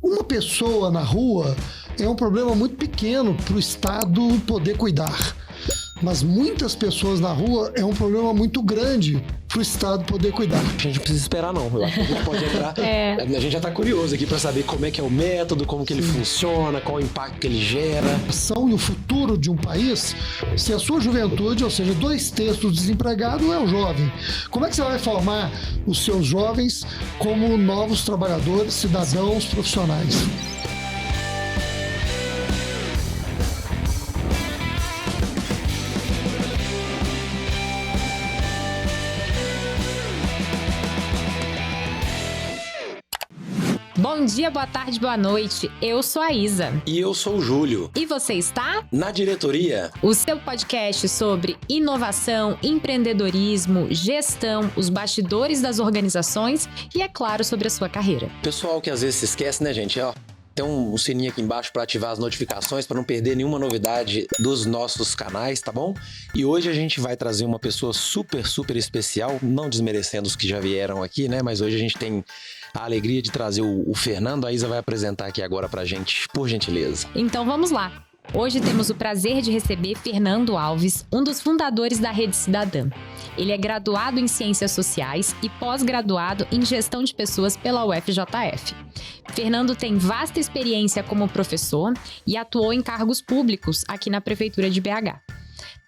uma pessoa na rua é um problema muito pequeno para o Estado poder cuidar. Mas muitas pessoas na rua é um problema muito grande para o Estado poder cuidar. A gente não precisa esperar, não. Eu acho que a gente pode entrar. A gente já está curioso aqui para saber como é que é o método, como que ele funciona, qual o impacto que ele gera. E o futuro de um país, se a sua juventude, ou seja, 2/3 do desempregado é o jovem. Como é que você vai formar os seus jovens como novos trabalhadores, cidadãos, profissionais? Bom dia, boa tarde, boa noite. Eu sou a Isa. E eu sou o Júlio. E você está? Na Diretoria. O seu podcast sobre inovação, empreendedorismo, gestão, os bastidores das organizações e, é claro, sobre a sua carreira. Pessoal que às vezes se esquece, né, gente? Tem um sininho aqui embaixo para ativar as notificações, para não perder nenhuma novidade dos nossos canais, tá bom? E hoje a gente vai trazer uma pessoa super, super especial, não desmerecendo os que já vieram aqui, né? Mas hoje a gente tem a alegria de trazer o Fernando. A Isa vai apresentar aqui agora pra gente, por gentileza. Então vamos lá. Hoje temos o prazer de receber Fernando Alves, um dos fundadores da Rede Cidadã. Ele é graduado em Ciências Sociais e pós-graduado em Gestão de Pessoas pela UFJF. Fernando tem vasta experiência como professor e atuou em cargos públicos aqui na Prefeitura de BH.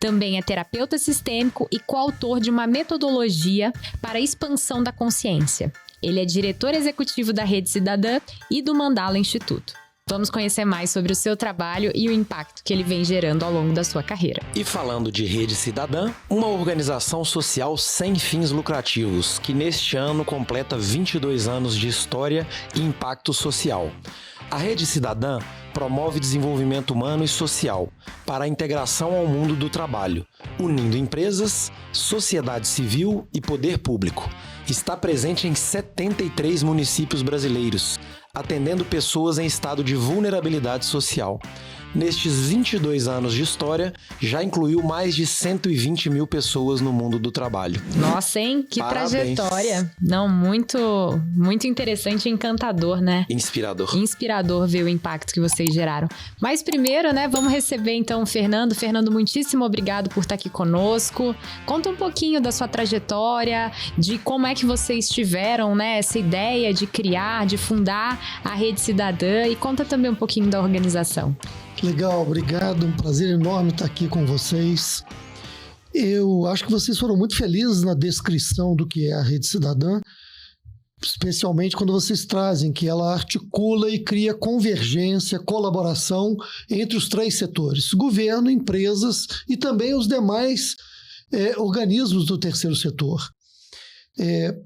Também é terapeuta sistêmico e coautor de uma metodologia para a expansão da consciência. Ele é diretor executivo da Rede Cidadã e do Mandala Instituto. Vamos conhecer mais sobre o seu trabalho e o impacto que ele vem gerando ao longo da sua carreira. E falando de Rede Cidadã, uma organização social sem fins lucrativos, que neste ano completa 22 anos de história e impacto social. A Rede Cidadã promove desenvolvimento humano e social para a integração ao mundo do trabalho, unindo empresas, sociedade civil e poder público. Está presente em 73 municípios brasileiros, atendendo pessoas em estado de vulnerabilidade social. Nestes 22 anos de história, já incluiu mais de 120 mil pessoas no mundo do trabalho. Nossa, hein? Que Parabéns. trajetória. Não, muito interessante e encantador, né? Inspirador. Inspirador ver o impacto que vocês geraram. Mas primeiro, né, vamos receber então o Fernando. Fernando, muitíssimo obrigado por estar aqui conosco. Conta um pouquinho da sua trajetória, de como é que vocês tiveram, né, essa ideia de criar, de fundar a Rede Cidadã, e conta também um pouquinho da organização. Legal, obrigado. Um prazer enorme estar aqui com vocês. Eu acho que vocês foram muito felizes na descrição do que é a Rede Cidadã, especialmente quando vocês trazem que ela articula e cria convergência, colaboração entre os 3 setores: governo, empresas e também os demais organismos do terceiro setor.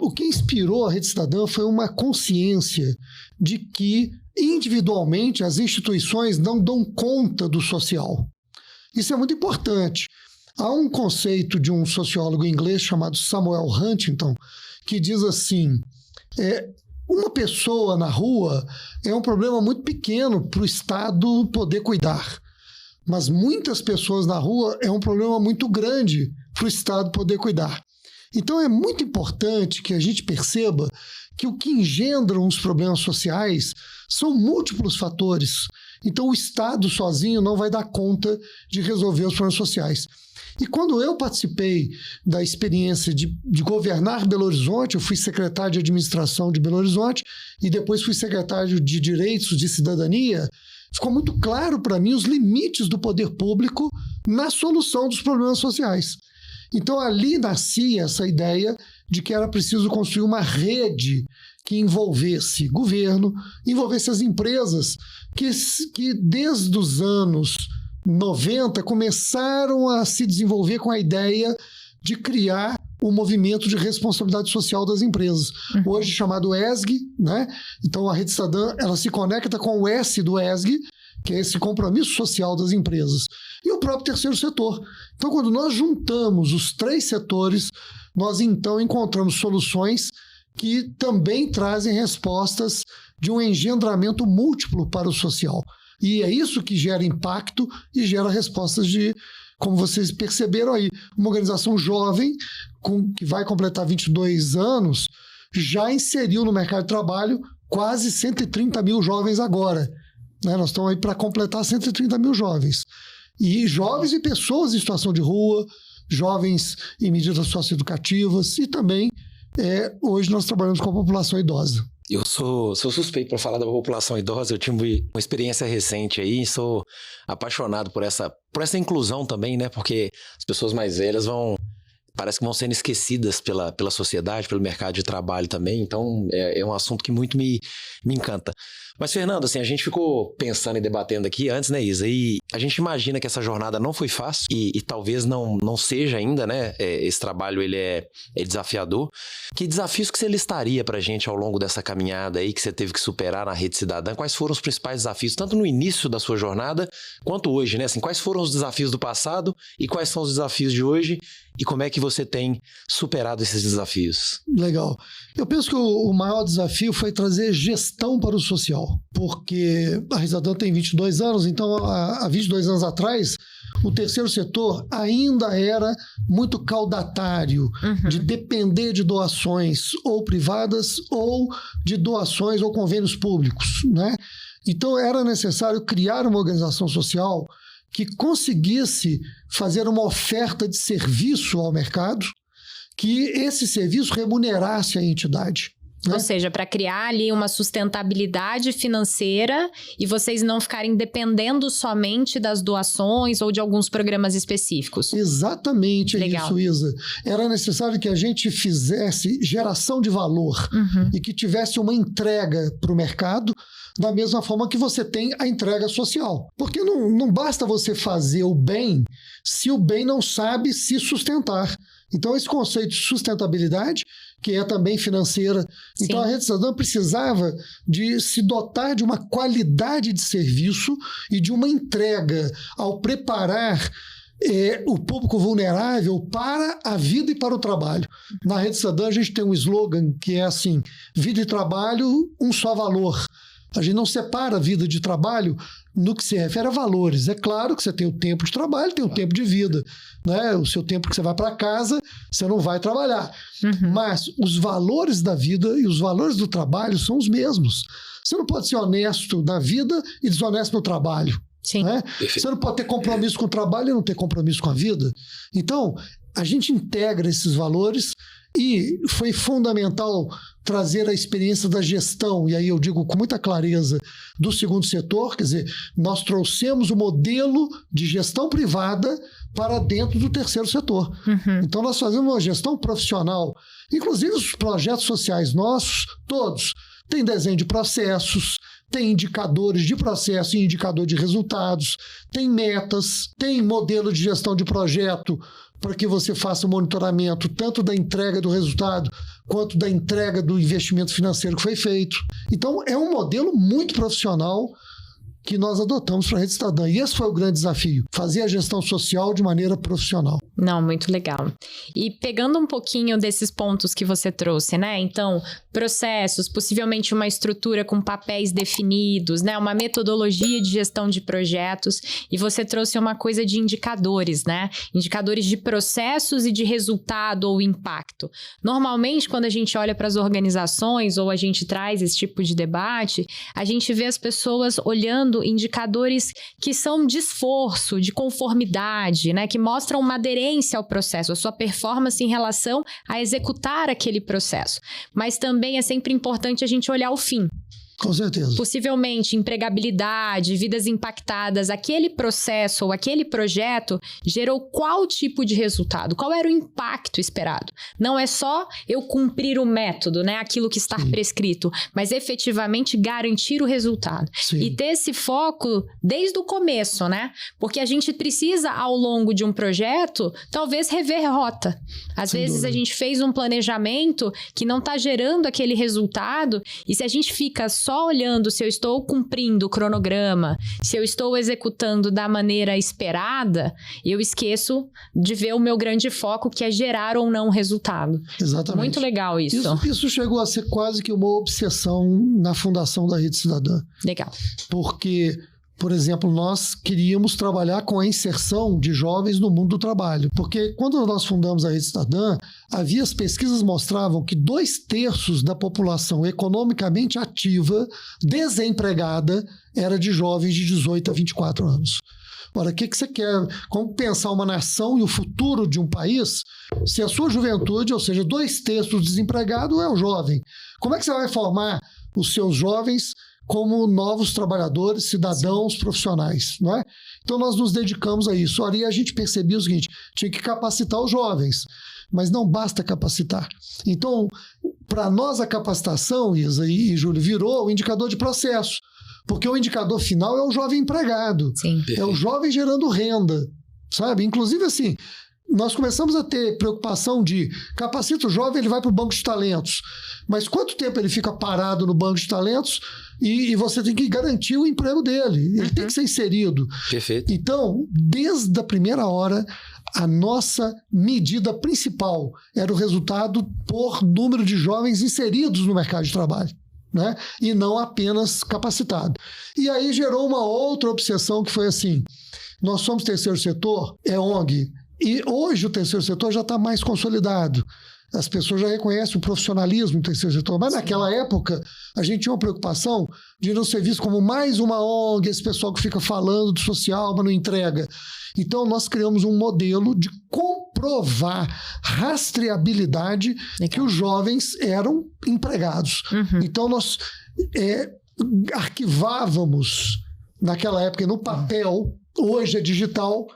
O que inspirou a Rede Cidadã foi uma consciência de que individualmente as instituições não dão conta do social. Isso é muito importante. Há um conceito de um sociólogo inglês chamado Samuel Huntington que diz assim: uma pessoa na rua é um problema muito pequeno para o Estado poder cuidar, mas muitas pessoas na rua é um problema muito grande para o Estado poder cuidar. Então é muito importante que a gente perceba que o que engendram os problemas sociais são múltiplos fatores. Então o Estado sozinho não vai dar conta de resolver os problemas sociais. E quando eu participei da experiência de governar Belo Horizonte, eu fui secretário de administração de Belo Horizonte e depois fui secretário de Direitos de Cidadania, ficou muito claro para mim os limites do poder público na solução dos problemas sociais. Então ali nascia essa ideia de que era preciso construir uma rede que envolvesse governo, envolvesse as empresas que desde os anos 90 começaram a se desenvolver com a ideia de criar o movimento de responsabilidade social das empresas, hoje chamado ESG, né? Então a Rede Cidadã, ela se conecta com o S do ESG, que é esse compromisso social das empresas, e o próprio terceiro setor. Então, quando nós juntamos os 3 setores, nós então encontramos soluções que também trazem respostas de um engendramento múltiplo para o social. E é isso que gera impacto e gera respostas de, como vocês perceberam aí, uma organização jovem, que vai completar 22 anos, já inseriu no mercado de trabalho quase 130 mil jovens agora. Né? Nós estamos aí para completar 130 mil jovens. E jovens e pessoas em situação de rua, jovens em medidas socioeducativas e também, hoje nós trabalhamos com a população idosa. Eu sou suspeito para falar da população idosa, eu tive uma experiência recente aí, sou apaixonado por essa inclusão também, né? Porque as pessoas mais velhas parece que vão sendo esquecidas pela sociedade, pelo mercado de trabalho também, então é um assunto que muito me encanta. Mas, Fernando, assim, a gente ficou pensando e debatendo aqui antes, né, Isa? E a gente imagina que essa jornada não foi fácil e talvez não seja ainda, né? Esse trabalho, ele é desafiador. Que desafios que você listaria pra gente ao longo dessa caminhada aí que você teve que superar na Rede Cidadã? Quais foram os principais desafios, tanto no início da sua jornada, quanto hoje, né? Assim, quais foram os desafios do passado e quais são os desafios de hoje? E como é que você tem superado esses desafios? Legal. Eu penso que o maior desafio foi trazer gestão para o social, porque a Rede Cidadã tem 22 anos, então há 22 anos atrás, o terceiro setor ainda era muito caudatário, de depender de doações ou privadas ou de doações ou convênios públicos, né? Então era necessário criar uma organização social que conseguisse fazer uma oferta de serviço ao mercado, que esse serviço remunerasse a entidade. Né? Ou seja, para criar ali uma sustentabilidade financeira e vocês não ficarem dependendo somente das doações ou de alguns programas específicos. Exatamente. Legal. Isso, Isa. Era necessário que a gente fizesse geração de valor e que tivesse uma entrega para o mercado, da mesma forma que você tem a entrega social. Porque não basta você fazer o bem se o bem não sabe se sustentar. Então, esse conceito de sustentabilidade, que é também financeira, Sim. Então a Rede Cidadã precisava de se dotar de uma qualidade de serviço e de uma entrega ao preparar o público vulnerável para a vida e para o trabalho. Na Rede Cidadã a gente tem um slogan que é assim: vida e trabalho, um só valor. A gente não separa a vida de trabalho no que se refere a valores. É claro que você tem o tempo de trabalho, tem o tempo de vida, né? O seu tempo que você vai para casa, você não vai trabalhar. Mas os valores da vida e os valores do trabalho são os mesmos. Você não pode ser honesto na vida e desonesto no trabalho. Sim. Né? Você não pode ter compromisso com o trabalho e não ter compromisso com a vida. Então, a gente integra esses valores e foi fundamental trazer a experiência da gestão, e aí eu digo com muita clareza, do segundo setor, quer dizer, nós trouxemos o modelo de gestão privada para dentro do terceiro setor. Então nós fazemos uma gestão profissional, inclusive os projetos sociais nossos, todos, têm desenho de processos, tem indicadores de processo e indicador de resultados, tem metas, tem modelo de gestão de projeto para que você faça o monitoramento tanto da entrega do resultado quanto da entrega do investimento financeiro que foi feito. Então, é um modelo muito profissional que nós adotamos para a Rede Cidadã. E esse foi o grande desafio, fazer a gestão social de maneira profissional. Não, muito legal. E pegando um pouquinho desses pontos que você trouxe, né? Então, processos, possivelmente uma estrutura com papéis definidos, né? Uma metodologia de gestão de projetos. E você trouxe uma coisa de indicadores, né? Indicadores de processos e de resultado ou impacto. Normalmente, quando a gente olha para as organizações ou a gente traz esse tipo de debate, a gente vê as pessoas olhando indicadores que são de esforço, de conformidade, né? Que mostram uma aderência ao processo, a sua performance em relação a executar aquele processo. Mas também é sempre importante a gente olhar o fim. Com certeza. Possivelmente, empregabilidade, vidas impactadas, aquele processo ou aquele projeto gerou qual tipo de resultado? Qual era o impacto esperado? Não é só eu cumprir o método, né? Aquilo que está prescrito, mas efetivamente garantir o resultado. Sim. E ter esse foco desde o começo, né? Porque a gente precisa, ao longo de um projeto, talvez rever rota. Às vezes a gente fez um planejamento que não está gerando aquele resultado, e se a gente fica só olhando se eu estou cumprindo o cronograma, se eu estou executando da maneira esperada, eu esqueço de ver o meu grande foco, que é gerar ou não resultado. Exatamente. Muito legal isso. Isso chegou a ser quase que uma obsessão na fundação da Rede Cidadã. Legal. Porque Por exemplo, nós queríamos trabalhar com a inserção de jovens no mundo do trabalho, porque quando nós fundamos a Rede Cidadã, as pesquisas mostravam que 2/3 da população economicamente ativa, desempregada, era de jovens de 18 a 24 anos. Ora, o que você quer? Como pensar uma nação e o futuro de um país se a sua juventude, ou seja, 2/3 do desempregado é o jovem? Como é que você vai formar os seus jovens como novos trabalhadores, cidadãos, profissionais, não é? Então nós nos dedicamos a isso. Ora, e a gente percebia o seguinte, tinha que capacitar os jovens, mas não basta capacitar. Então, para nós a capacitação, Isa e Júlio, virou o indicador de processo, porque o indicador final é o jovem empregado, Sim. é o jovem gerando renda, sabe? Inclusive assim, nós começamos a ter preocupação de capacita o jovem, ele vai para o banco de talentos. Mas quanto tempo ele fica parado no banco de talentos e você tem que garantir o emprego dele? Ele tem que ser inserido. Perfeito. Então, desde a primeira hora, a nossa medida principal era o resultado por número de jovens inseridos no mercado de trabalho, né? E não apenas capacitado. E aí gerou uma outra obsessão que foi assim, nós somos terceiro setor, é ONG, e hoje o terceiro setor já está mais consolidado. As pessoas já reconhecem o profissionalismo do terceiro setor. Mas naquela época, a gente tinha uma preocupação de não ser visto como mais uma ONG, esse pessoal que fica falando do social, mas não entrega. Então, nós criamos um modelo de comprovar rastreabilidade que os jovens eram empregados. Então, nós arquivávamos, naquela época, no papel, hoje é digital.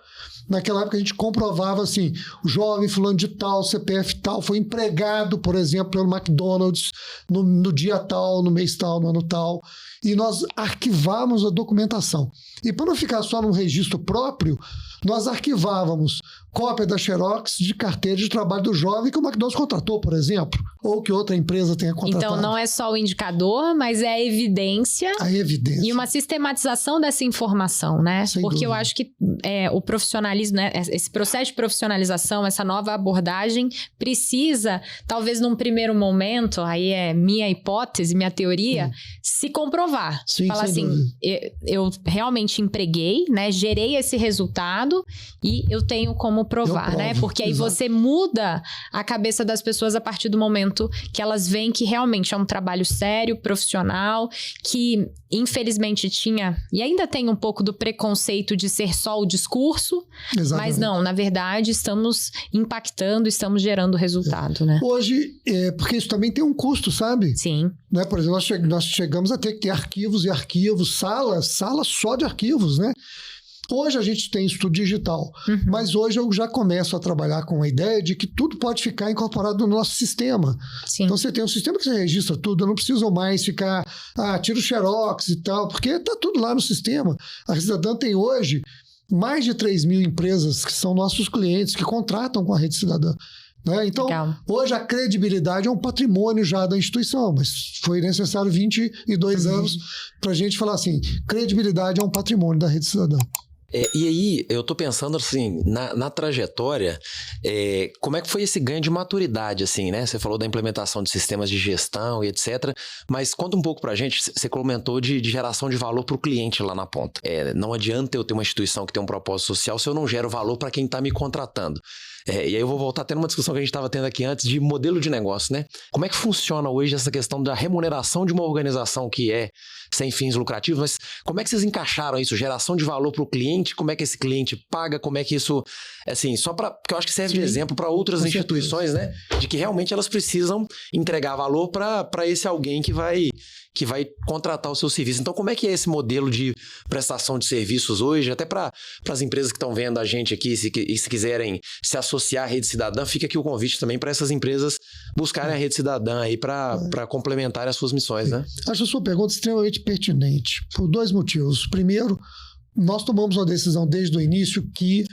Naquela época a gente comprovava assim, o jovem fulano de tal, CPF tal, foi empregado, por exemplo, pelo McDonald's no dia tal, no mês tal, no ano tal, e nós arquivávamos a documentação. E para não ficar só num registro próprio, nós arquivávamos cópia da Xerox de carteira de trabalho do jovem que o McDonald's contratou, por exemplo, ou que outra empresa tenha contratado. Então não é só o indicador, mas é a evidência. A evidência. E uma sistematização dessa informação, né? Sem Porque dúvida. eu acho que o profissionalismo, né? Esse processo de profissionalização, essa nova abordagem precisa, talvez num primeiro momento, aí é minha hipótese, minha teoria, se comprovar. Sim, Falar sem assim, dúvida. eu realmente empreguei, né? Gerei esse resultado e eu tenho como provar, Eu né? provo, Porque aí exato. você muda a cabeça das pessoas a partir do momento que elas veem que realmente é um trabalho sério, profissional, que infelizmente tinha e ainda tem um pouco do preconceito de ser só o discurso, Exatamente. mas não, na verdade estamos impactando, estamos gerando resultado, né? Hoje, porque isso também tem um custo, sabe? Sim. Né? Por exemplo, nós chegamos a ter que ter arquivos e arquivos, salas só de arquivos, né? Hoje a gente tem isso tudo digital, mas hoje eu já começo a trabalhar com a ideia de que tudo pode ficar incorporado no nosso sistema. Sim. Então você tem um sistema que você registra tudo, eu não preciso mais ficar, tira o xerox e tal, porque está tudo lá no sistema. A Rede Cidadã tem hoje mais de 3.000 empresas que são nossos clientes, que contratam com a Rede Cidadã. Né? Então, Legal. hoje a credibilidade é um patrimônio já da instituição, mas foi necessário 22 anos para a gente falar assim, credibilidade é um patrimônio da Rede Cidadã. E aí, eu tô pensando assim, na trajetória, como é que foi esse ganho de maturidade, assim, né? Você falou da implementação de sistemas de gestão e etc. Mas conta um pouco pra gente, você comentou de geração de valor pro cliente lá na ponta. Não adianta eu ter uma instituição que tem um propósito social se eu não gero valor para quem tá me contratando. E aí eu vou voltar tendo uma discussão que a gente estava tendo aqui antes de modelo de negócio, né? Como é que funciona hoje essa questão da remuneração de uma organização que é sem fins lucrativos, mas como é que vocês encaixaram isso? Geração de valor para o cliente, como é que esse cliente paga, como é que isso... Assim, só para... Porque eu acho que serve de exemplo para outras instituições, né? De que realmente elas precisam entregar valor para esse alguém que vai contratar o seu serviço. Então, como é que é esse modelo de prestação de serviços hoje? Até para as empresas que estão vendo a gente aqui, se quiserem se associar à Rede Cidadã, fica aqui o convite também para essas empresas buscarem a Rede Cidadã aí para complementar as suas missões, né? Acho a sua pergunta extremamente pertinente, por 2 motivos. Primeiro, nós tomamos uma decisão desde o início que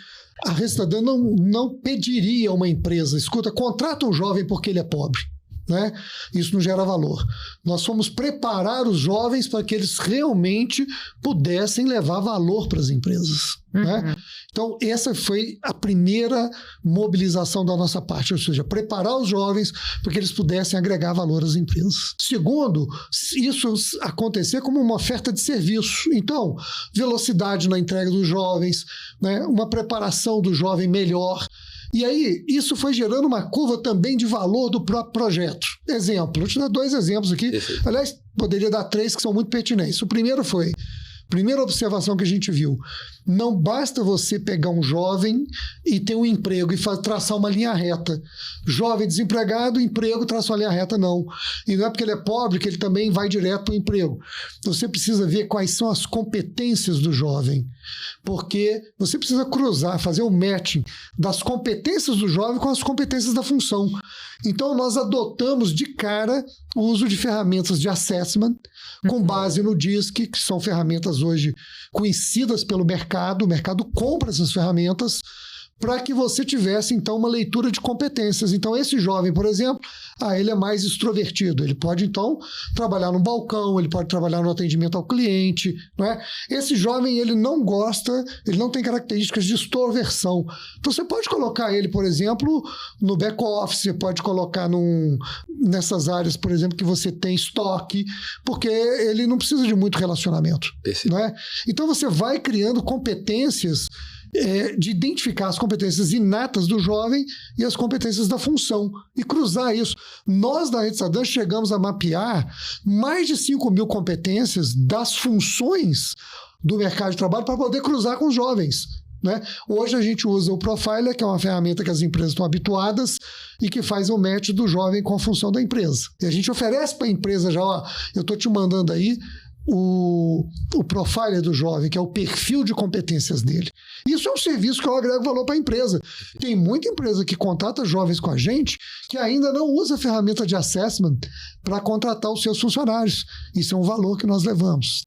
a Rede Cidadã não pediria a uma empresa, escuta, contrata um jovem porque ele é pobre. né? Isso não gera valor. Nós fomos preparar os jovens para que eles realmente pudessem levar valor para as empresas. Né? Então, essa foi a primeira mobilização da nossa parte, ou seja, preparar os jovens para que eles pudessem agregar valor às empresas. Segundo, isso acontecer como uma oferta de serviço. Então, velocidade na entrega dos jovens, né? Uma preparação do jovem melhor. E aí, isso foi gerando uma curva também de valor do próprio projeto. Exemplo, vou te dar 2 exemplos aqui. Aliás, poderia dar 3 que são muito pertinentes. O primeiro foi, primeira observação que a gente viu, não basta você pegar um jovem e ter um emprego e traçar uma linha reta. Jovem desempregado, emprego, traça uma linha reta, não. E não é porque ele é pobre que ele também vai direto para o emprego. Você precisa ver quais são as competências do jovem, porque você precisa cruzar, fazer um matching das competências do jovem com as competências da função. Então, nós adotamos de cara o uso de ferramentas de assessment com base no DISC, que são ferramentas hoje conhecidas pelo mercado. O mercado compra essas ferramentas para que você tivesse, então, uma leitura de competências. Então, esse jovem, por exemplo, ele é mais extrovertido. Ele pode, então, trabalhar no balcão, ele pode trabalhar no atendimento ao cliente, não é? Esse jovem, ele não gosta, ele não tem características de extroversão. Então, você pode colocar ele, por exemplo, no back-office, você pode colocar nessas áreas, por exemplo, que você tem estoque, porque ele não precisa de muito relacionamento, não é? Então, você vai criando competências de identificar as competências inatas do jovem e as competências da função e cruzar isso. Nós, da Rede Cidadã, chegamos a mapear mais de 5.000 competências das funções do mercado de trabalho para poder cruzar com os jovens. Né? Hoje a gente usa o Profiler, que é uma ferramenta que as empresas estão habituadas e que faz o match do jovem com a função da empresa. E a gente oferece para a empresa já, eu estou te mandando aí o profiler do jovem, que é o perfil de competências dele. Isso é um serviço que eu agrego valor para a empresa. Tem muita empresa que contrata jovens com a gente que ainda não usa a ferramenta de assessment para contratar os seus funcionários. Isso é um valor que nós levamos.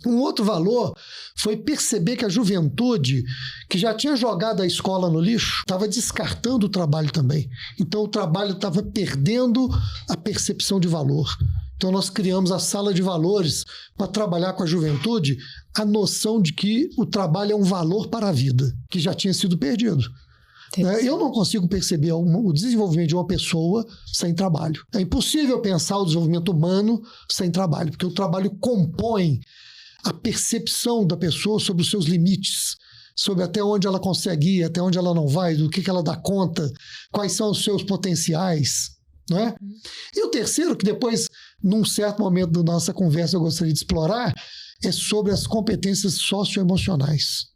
Um outro valor foi perceber que a juventude, que já tinha jogado a escola no lixo, estava descartando o trabalho também. Então o trabalho estava perdendo a percepção de valor. Então nós criamos a sala de valores para trabalhar com a juventude a noção de que o trabalho é um valor para a vida, que já tinha sido perdido. Eu não consigo perceber o desenvolvimento de uma pessoa sem trabalho. É impossível pensar o desenvolvimento humano sem trabalho, porque o trabalho compõe a percepção da pessoa sobre os seus limites, sobre até onde ela consegue ir, até onde ela não vai, do que ela dá conta, quais são os seus potenciais. Não é? E o terceiro, que depois, num certo momento da nossa conversa, eu gostaria de explorar, é sobre as competências socioemocionais.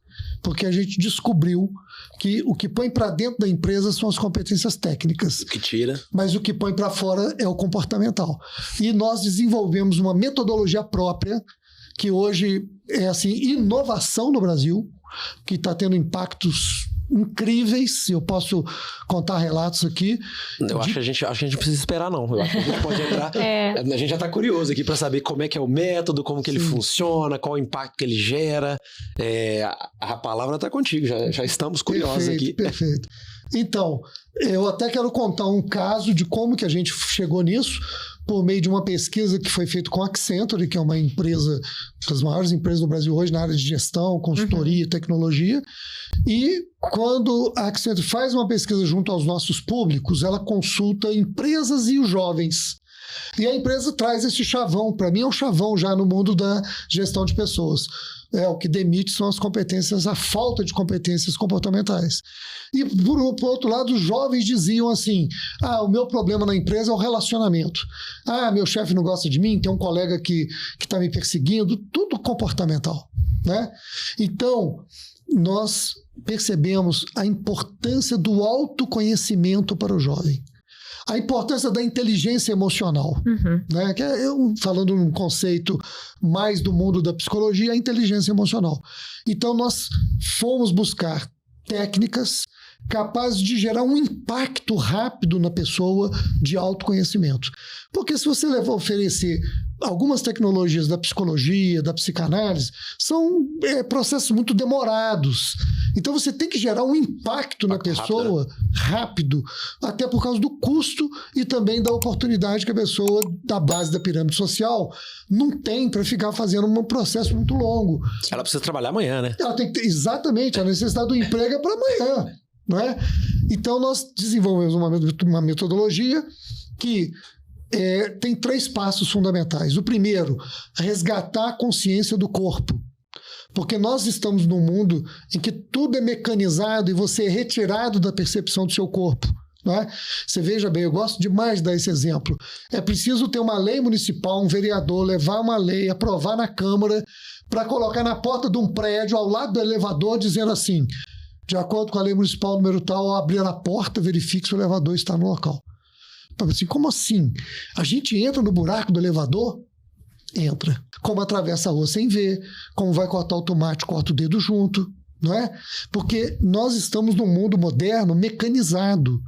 Porque a gente descobriu que o que põe para dentro da empresa são as competências técnicas. O que tira. Mas o que põe para fora é o comportamental. E nós desenvolvemos uma metodologia própria, que hoje é assim, inovação no Brasil, que está tendo impactos incríveis. Eu posso contar relatos aqui. Eu acho que a gente não precisa esperar, não. Eu acho que a gente pode entrar. A gente já está curioso aqui para saber como é que é o método, como que ele funciona, qual o impacto que ele gera. A palavra está contigo, já estamos curiosos aqui. Perfeito. Então, eu até quero contar um caso de como que a gente chegou nisso, por meio de uma pesquisa que foi feita com a Accenture, que é uma empresa, das maiores empresas do Brasil hoje na área de gestão, consultoria e tecnologia. E quando a Accenture faz uma pesquisa junto aos nossos públicos, ela consulta empresas e os jovens. E a empresa traz esse chavão, para mim é um chavão já no mundo da gestão de pessoas. O que demite são as competências, a falta de competências comportamentais. E, por outro lado, os jovens diziam assim, o meu problema na empresa é o relacionamento. Meu chefe não gosta de mim, tem um colega que está me perseguindo, tudo comportamental. Né? Então, nós percebemos a importância do autoconhecimento para o jovem. A importância da inteligência emocional, né? Que falando num conceito mais do mundo da psicologia, a inteligência emocional. Então, nós fomos buscar técnicas capazes de gerar um impacto rápido na pessoa de autoconhecimento. Porque se você oferecer algumas tecnologias da psicologia, da psicanálise, são processos muito demorados. Então você tem que gerar um impacto na pessoa rápido, até por causa do custo e também da oportunidade que a pessoa da base da pirâmide social não tem para ficar fazendo um processo muito longo. Ela precisa trabalhar amanhã, né? Ela tem que ter, exatamente, a necessidade do emprego é para amanhã, não é? Então nós desenvolvemos uma metodologia que tem 3 passos fundamentais. O primeiro, resgatar a consciência do corpo. Porque nós estamos num mundo em que tudo é mecanizado e você é retirado da percepção do seu corpo. Não é? Você veja bem, eu gosto demais de dar esse exemplo. É preciso ter uma lei municipal, um vereador levar uma lei, aprovar na Câmara, para colocar na porta de um prédio, ao lado do elevador, dizendo assim: de acordo com a lei municipal número tal, ao abrir a porta, verifique se o elevador está no local. Assim, como assim? A gente entra no buraco do elevador? Entra. Como atravessa a rua sem ver, como vai cortar o tomate, corta o dedo junto, não é? Porque nós estamos num mundo moderno mecanizado.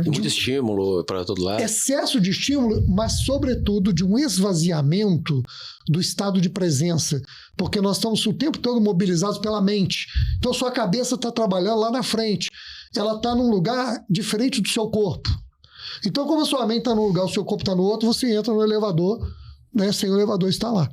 Tem muito estímulo para todo lado. Excesso de estímulo, mas sobretudo de um esvaziamento do estado de presença, porque nós estamos o tempo todo mobilizados pela mente. Então sua cabeça está trabalhando lá na frente, ela está num lugar diferente do seu corpo. Então, como a sua mente está num lugar, o seu corpo está no outro, você entra no elevador, né, sem o elevador estar lá.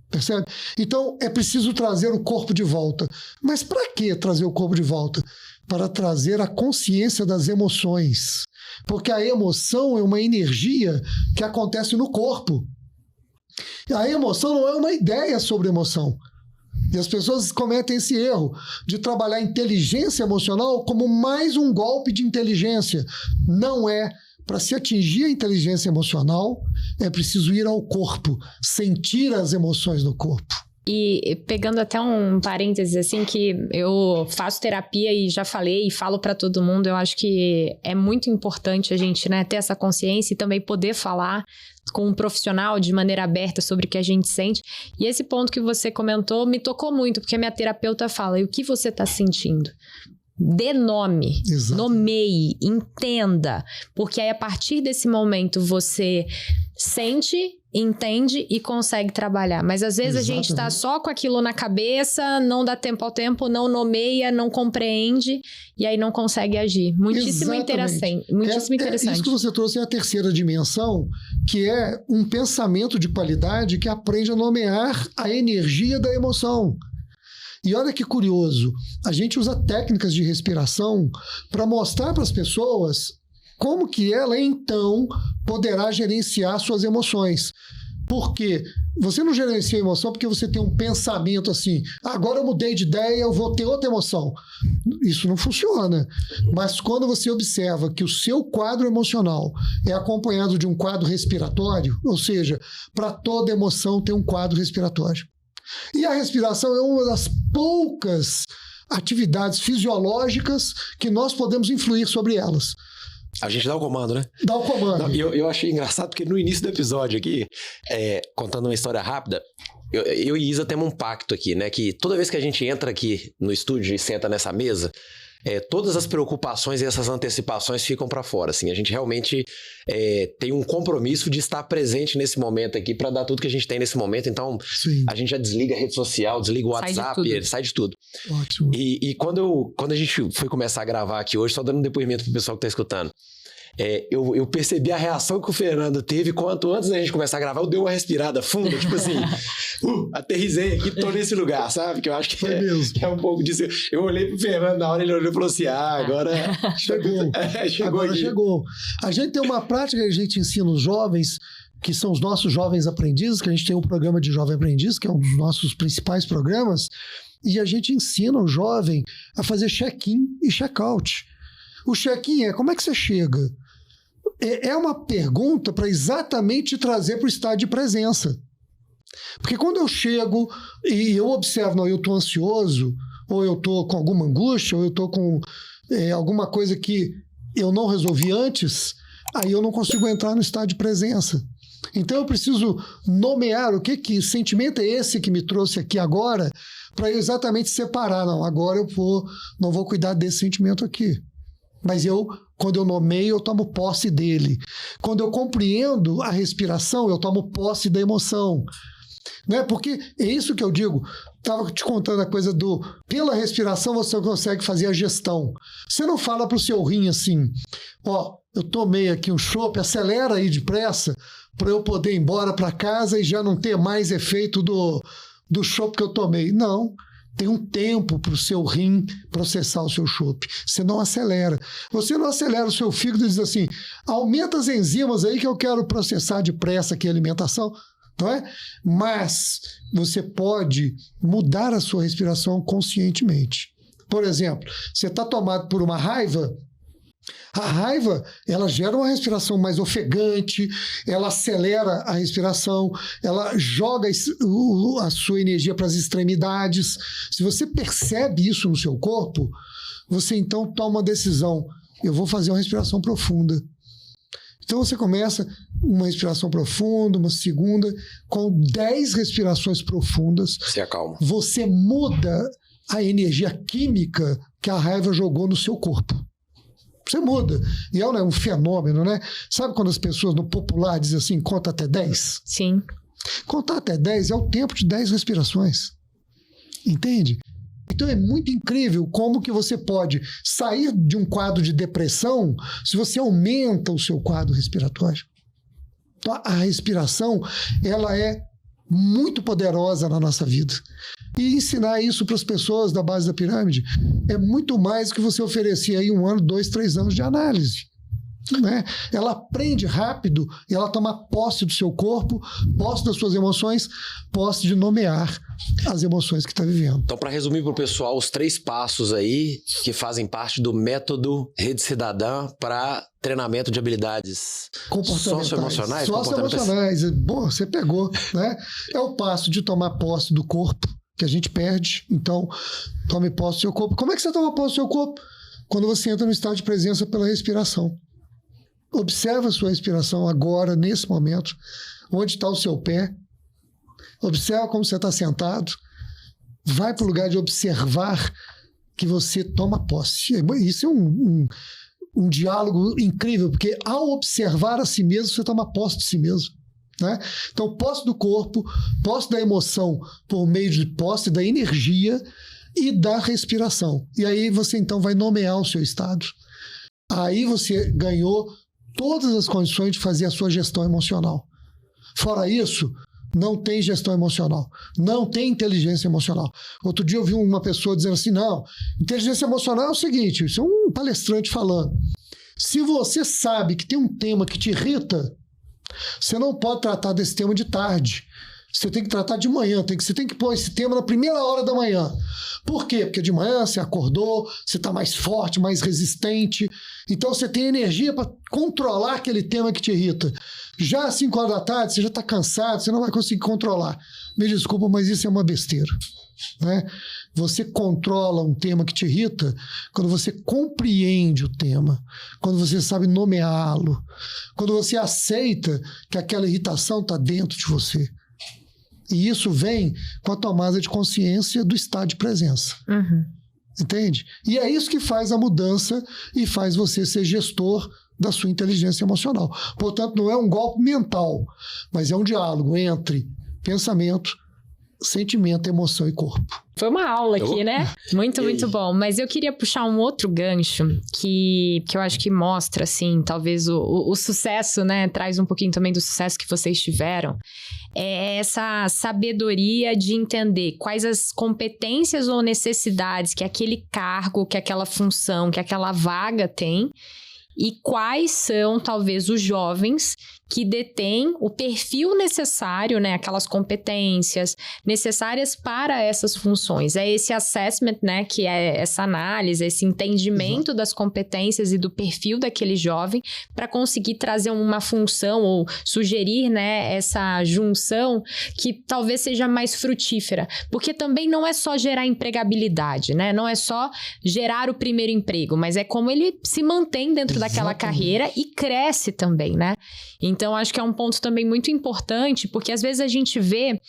Percebe? Então, é preciso trazer o corpo de volta. Mas para que trazer o corpo de volta? Para trazer a consciência das emoções. Porque a emoção é uma energia que acontece no corpo. A emoção não é uma ideia sobre emoção. E as pessoas cometem esse erro de trabalhar a inteligência emocional como mais um golpe de inteligência. Não é. Para se atingir a inteligência emocional, é preciso ir ao corpo, sentir as emoções no corpo. E pegando até um parênteses, assim, que eu faço terapia e já falei e falo para todo mundo, eu acho que é muito importante a gente, né, ter essa consciência e também poder falar com um profissional de maneira aberta sobre o que a gente sente. E esse ponto que você comentou me tocou muito, porque a minha terapeuta fala: e o que você está sentindo? Dê nome, nomeie, entenda, porque aí a partir desse momento você sente, entende e consegue trabalhar. Mas às vezes a gente está só com aquilo na cabeça, não dá tempo ao tempo, não nomeia, não compreende e aí não consegue agir. Muitíssimo interessante. Isso que você trouxe é a terceira dimensão, que é um pensamento de qualidade que aprende a nomear a energia da emoção. E olha que curioso, a gente usa técnicas de respiração para mostrar para as pessoas como que ela, então, poderá gerenciar suas emoções. Porque você não gerencia a emoção porque você tem um pensamento assim: agora eu mudei de ideia, eu vou ter outra emoção. Isso não funciona. Mas quando você observa que o seu quadro emocional é acompanhado de um quadro respiratório, ou seja, para toda emoção tem um quadro respiratório. E a respiração é uma das poucas atividades fisiológicas que nós podemos influir sobre elas. A gente dá o comando, né? Dá o comando. Não, eu achei engraçado porque no início do episódio aqui, contando uma história rápida, eu e Isa temos um pacto aqui, né? Que toda vez que a gente entra aqui no estúdio e senta nessa mesa, todas as preocupações e essas antecipações ficam para fora, assim. A gente realmente tem um compromisso de estar presente nesse momento aqui para dar tudo que a gente tem nesse momento. Então, sim, a gente já desliga a rede social, desliga o WhatsApp, sai de tudo. Ótimo. E quando a gente foi começar a gravar aqui hoje, só dando um depoimento pro pessoal que tá escutando, eu percebi a reação que o Fernando teve quanto antes da gente começar a gravar, eu dei uma respirada funda, tipo assim, aterrisei aqui, tô nesse lugar, sabe? Que eu acho que é um pouco disso. Eu olhei pro Fernando na hora, ele olhou e falou assim: agora chegou. Agora aqui. Chegou. A gente tem uma prática que a gente ensina os jovens, que são os nossos jovens aprendizes, que a gente tem um programa de jovem aprendiz, que é um dos nossos principais programas, e a gente ensina o jovem a fazer check-in e check-out. O check-in é como é que você chega? É uma pergunta para exatamente te trazer para o estado de presença. Porque quando eu chego e eu observo, não, eu estou ansioso, ou eu estou com alguma angústia, ou eu estou com alguma coisa que eu não resolvi antes, aí eu não consigo entrar no estado de presença. Então eu preciso nomear o que sentimento é esse que me trouxe aqui agora, para eu exatamente separar. Não, agora eu não vou cuidar desse sentimento aqui. Mas quando eu nomeio, eu tomo posse dele. Quando eu compreendo a respiração, eu tomo posse da emoção. Né? Porque é isso que eu digo. Estava te contando a coisa pela respiração você consegue fazer a gestão. Você não fala para o seu rim assim, eu tomei aqui um chopp, acelera aí depressa para eu poder ir embora para casa e já não ter mais efeito do chopp que eu tomei. Não. Tem um tempo para o seu rim processar o seu chopp. Você não acelera. Você não acelera o seu fígado e diz assim, aumenta as enzimas aí que eu quero processar depressa aqui a alimentação. Não é? Mas você pode mudar a sua respiração conscientemente. Por exemplo, você está tomado por uma raiva, a raiva ela gera uma respiração mais ofegante, ela acelera a respiração, ela joga a sua energia para as extremidades. Se você percebe isso no seu corpo, você então toma uma decisão, eu vou fazer uma respiração profunda. Então você começa uma respiração profunda, uma segunda, com 10 respirações profundas. Se acalma. Você muda a energia química que a raiva jogou no seu corpo. Você muda. E é um fenômeno, né? Sabe quando as pessoas no popular dizem assim, conta até 10? Sim. Contar até 10 é o tempo de 10 respirações. Entende? Então é muito incrível como que você pode sair de um quadro de depressão se você aumenta o seu quadro respiratório. Então, a respiração, ela é muito poderosa na nossa vida. E ensinar isso para as pessoas da base da pirâmide é muito mais do que você oferecer aí 1 ano, 2, 3 anos de análise. Né? Ela aprende rápido e ela toma posse do seu corpo, posse das suas emoções, posse de nomear as emoções que está vivendo. Então, para resumir para o pessoal, os 3 passos aí que fazem parte do método Rede Cidadã para treinamento de habilidades socioemocionais. Socioemocionais. Bom, você pegou, né? É o passo de tomar posse do corpo, que a gente perde. Então, tome posse do seu corpo. Como é que você toma posse do seu corpo? Quando você entra no estado de presença pela respiração. Observa a sua respiração agora, nesse momento. Onde está o seu pé? Observa como você está sentado. Vai para o lugar de observar que você toma posse. Isso é um diálogo incrível, porque ao observar a si mesmo, você toma posse de si mesmo. Né? Então, posse do corpo, posse da emoção por meio de posse da energia e da respiração. E aí você então vai nomear o seu estado. Aí você ganhou todas as condições de fazer a sua gestão emocional. Fora isso, não tem gestão emocional. Não tem inteligência emocional. Outro dia eu vi uma pessoa dizendo assim, não, inteligência emocional é o seguinte, isso é um palestrante falando. Se você sabe que tem um tema que te irrita, você não pode tratar desse tema de tarde. Você tem que tratar de manhã. Você tem que pôr esse tema na primeira hora da manhã. Por quê? Porque de manhã você acordou, você está mais forte, mais resistente. Então você tem energia para controlar aquele tema que te irrita. Já às 5 horas da tarde, você já está cansado, você não vai conseguir controlar. Me desculpa, mas isso é uma besteira. Né? Você controla um tema que te irrita quando você compreende o tema, quando você sabe nomeá-lo, quando você aceita que aquela irritação está dentro de você. E isso vem com a tomada de consciência do estado de presença. Uhum. Entende? E é isso que faz a mudança e faz você ser gestor da sua inteligência emocional. Portanto, não é um golpe mental, mas é um diálogo entre pensamento, sentimento, emoção e corpo. Foi uma aula aqui, né? Muito, muito bom. Mas eu queria puxar um outro gancho que eu acho que mostra, assim, talvez o sucesso, né? Traz um pouquinho também do sucesso que vocês tiveram. É essa sabedoria de entender quais as competências ou necessidades que aquele cargo, que aquela função, que aquela vaga tem e quais são, talvez, os jovens que detêm o perfil necessário, né, aquelas competências necessárias para essas funções. É esse assessment, né, que é essa análise, esse entendimento das competências e do perfil daquele jovem para conseguir trazer uma função ou sugerir, né, essa junção que talvez seja mais frutífera. Porque também não é só gerar empregabilidade, né, não é só gerar o primeiro emprego, mas é como ele se mantém dentro daquela carreira e cresce também, né? Então, acho que é um ponto também muito importante, porque às vezes a gente vê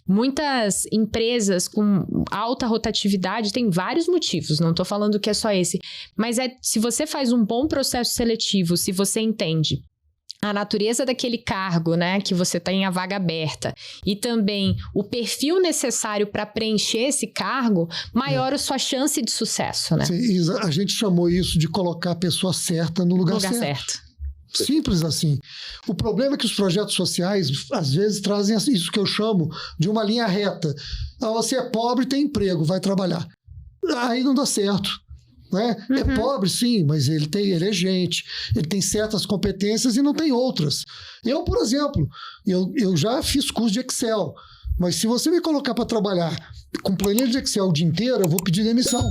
Muitas empresas com alta rotatividade têm vários motivos, não estou falando que é só esse, mas se você faz um bom processo seletivo, se você entende a natureza daquele cargo, né, que você tem a vaga aberta, e também o perfil necessário para preencher esse cargo, maior a sua chance de sucesso, né? Sim, a gente chamou isso de colocar a pessoa certa no lugar certo. Simples assim. O problema é que os projetos sociais, às vezes, trazem isso que eu chamo de uma linha reta. Você é pobre, tem emprego, vai trabalhar. Aí não dá certo. Né? É pobre, sim, mas ele é gente, ele tem certas competências e não tem outras. Eu, por exemplo, eu já fiz curso de Excel, mas se você me colocar para trabalhar com planilha de Excel o dia inteiro, eu vou pedir demissão.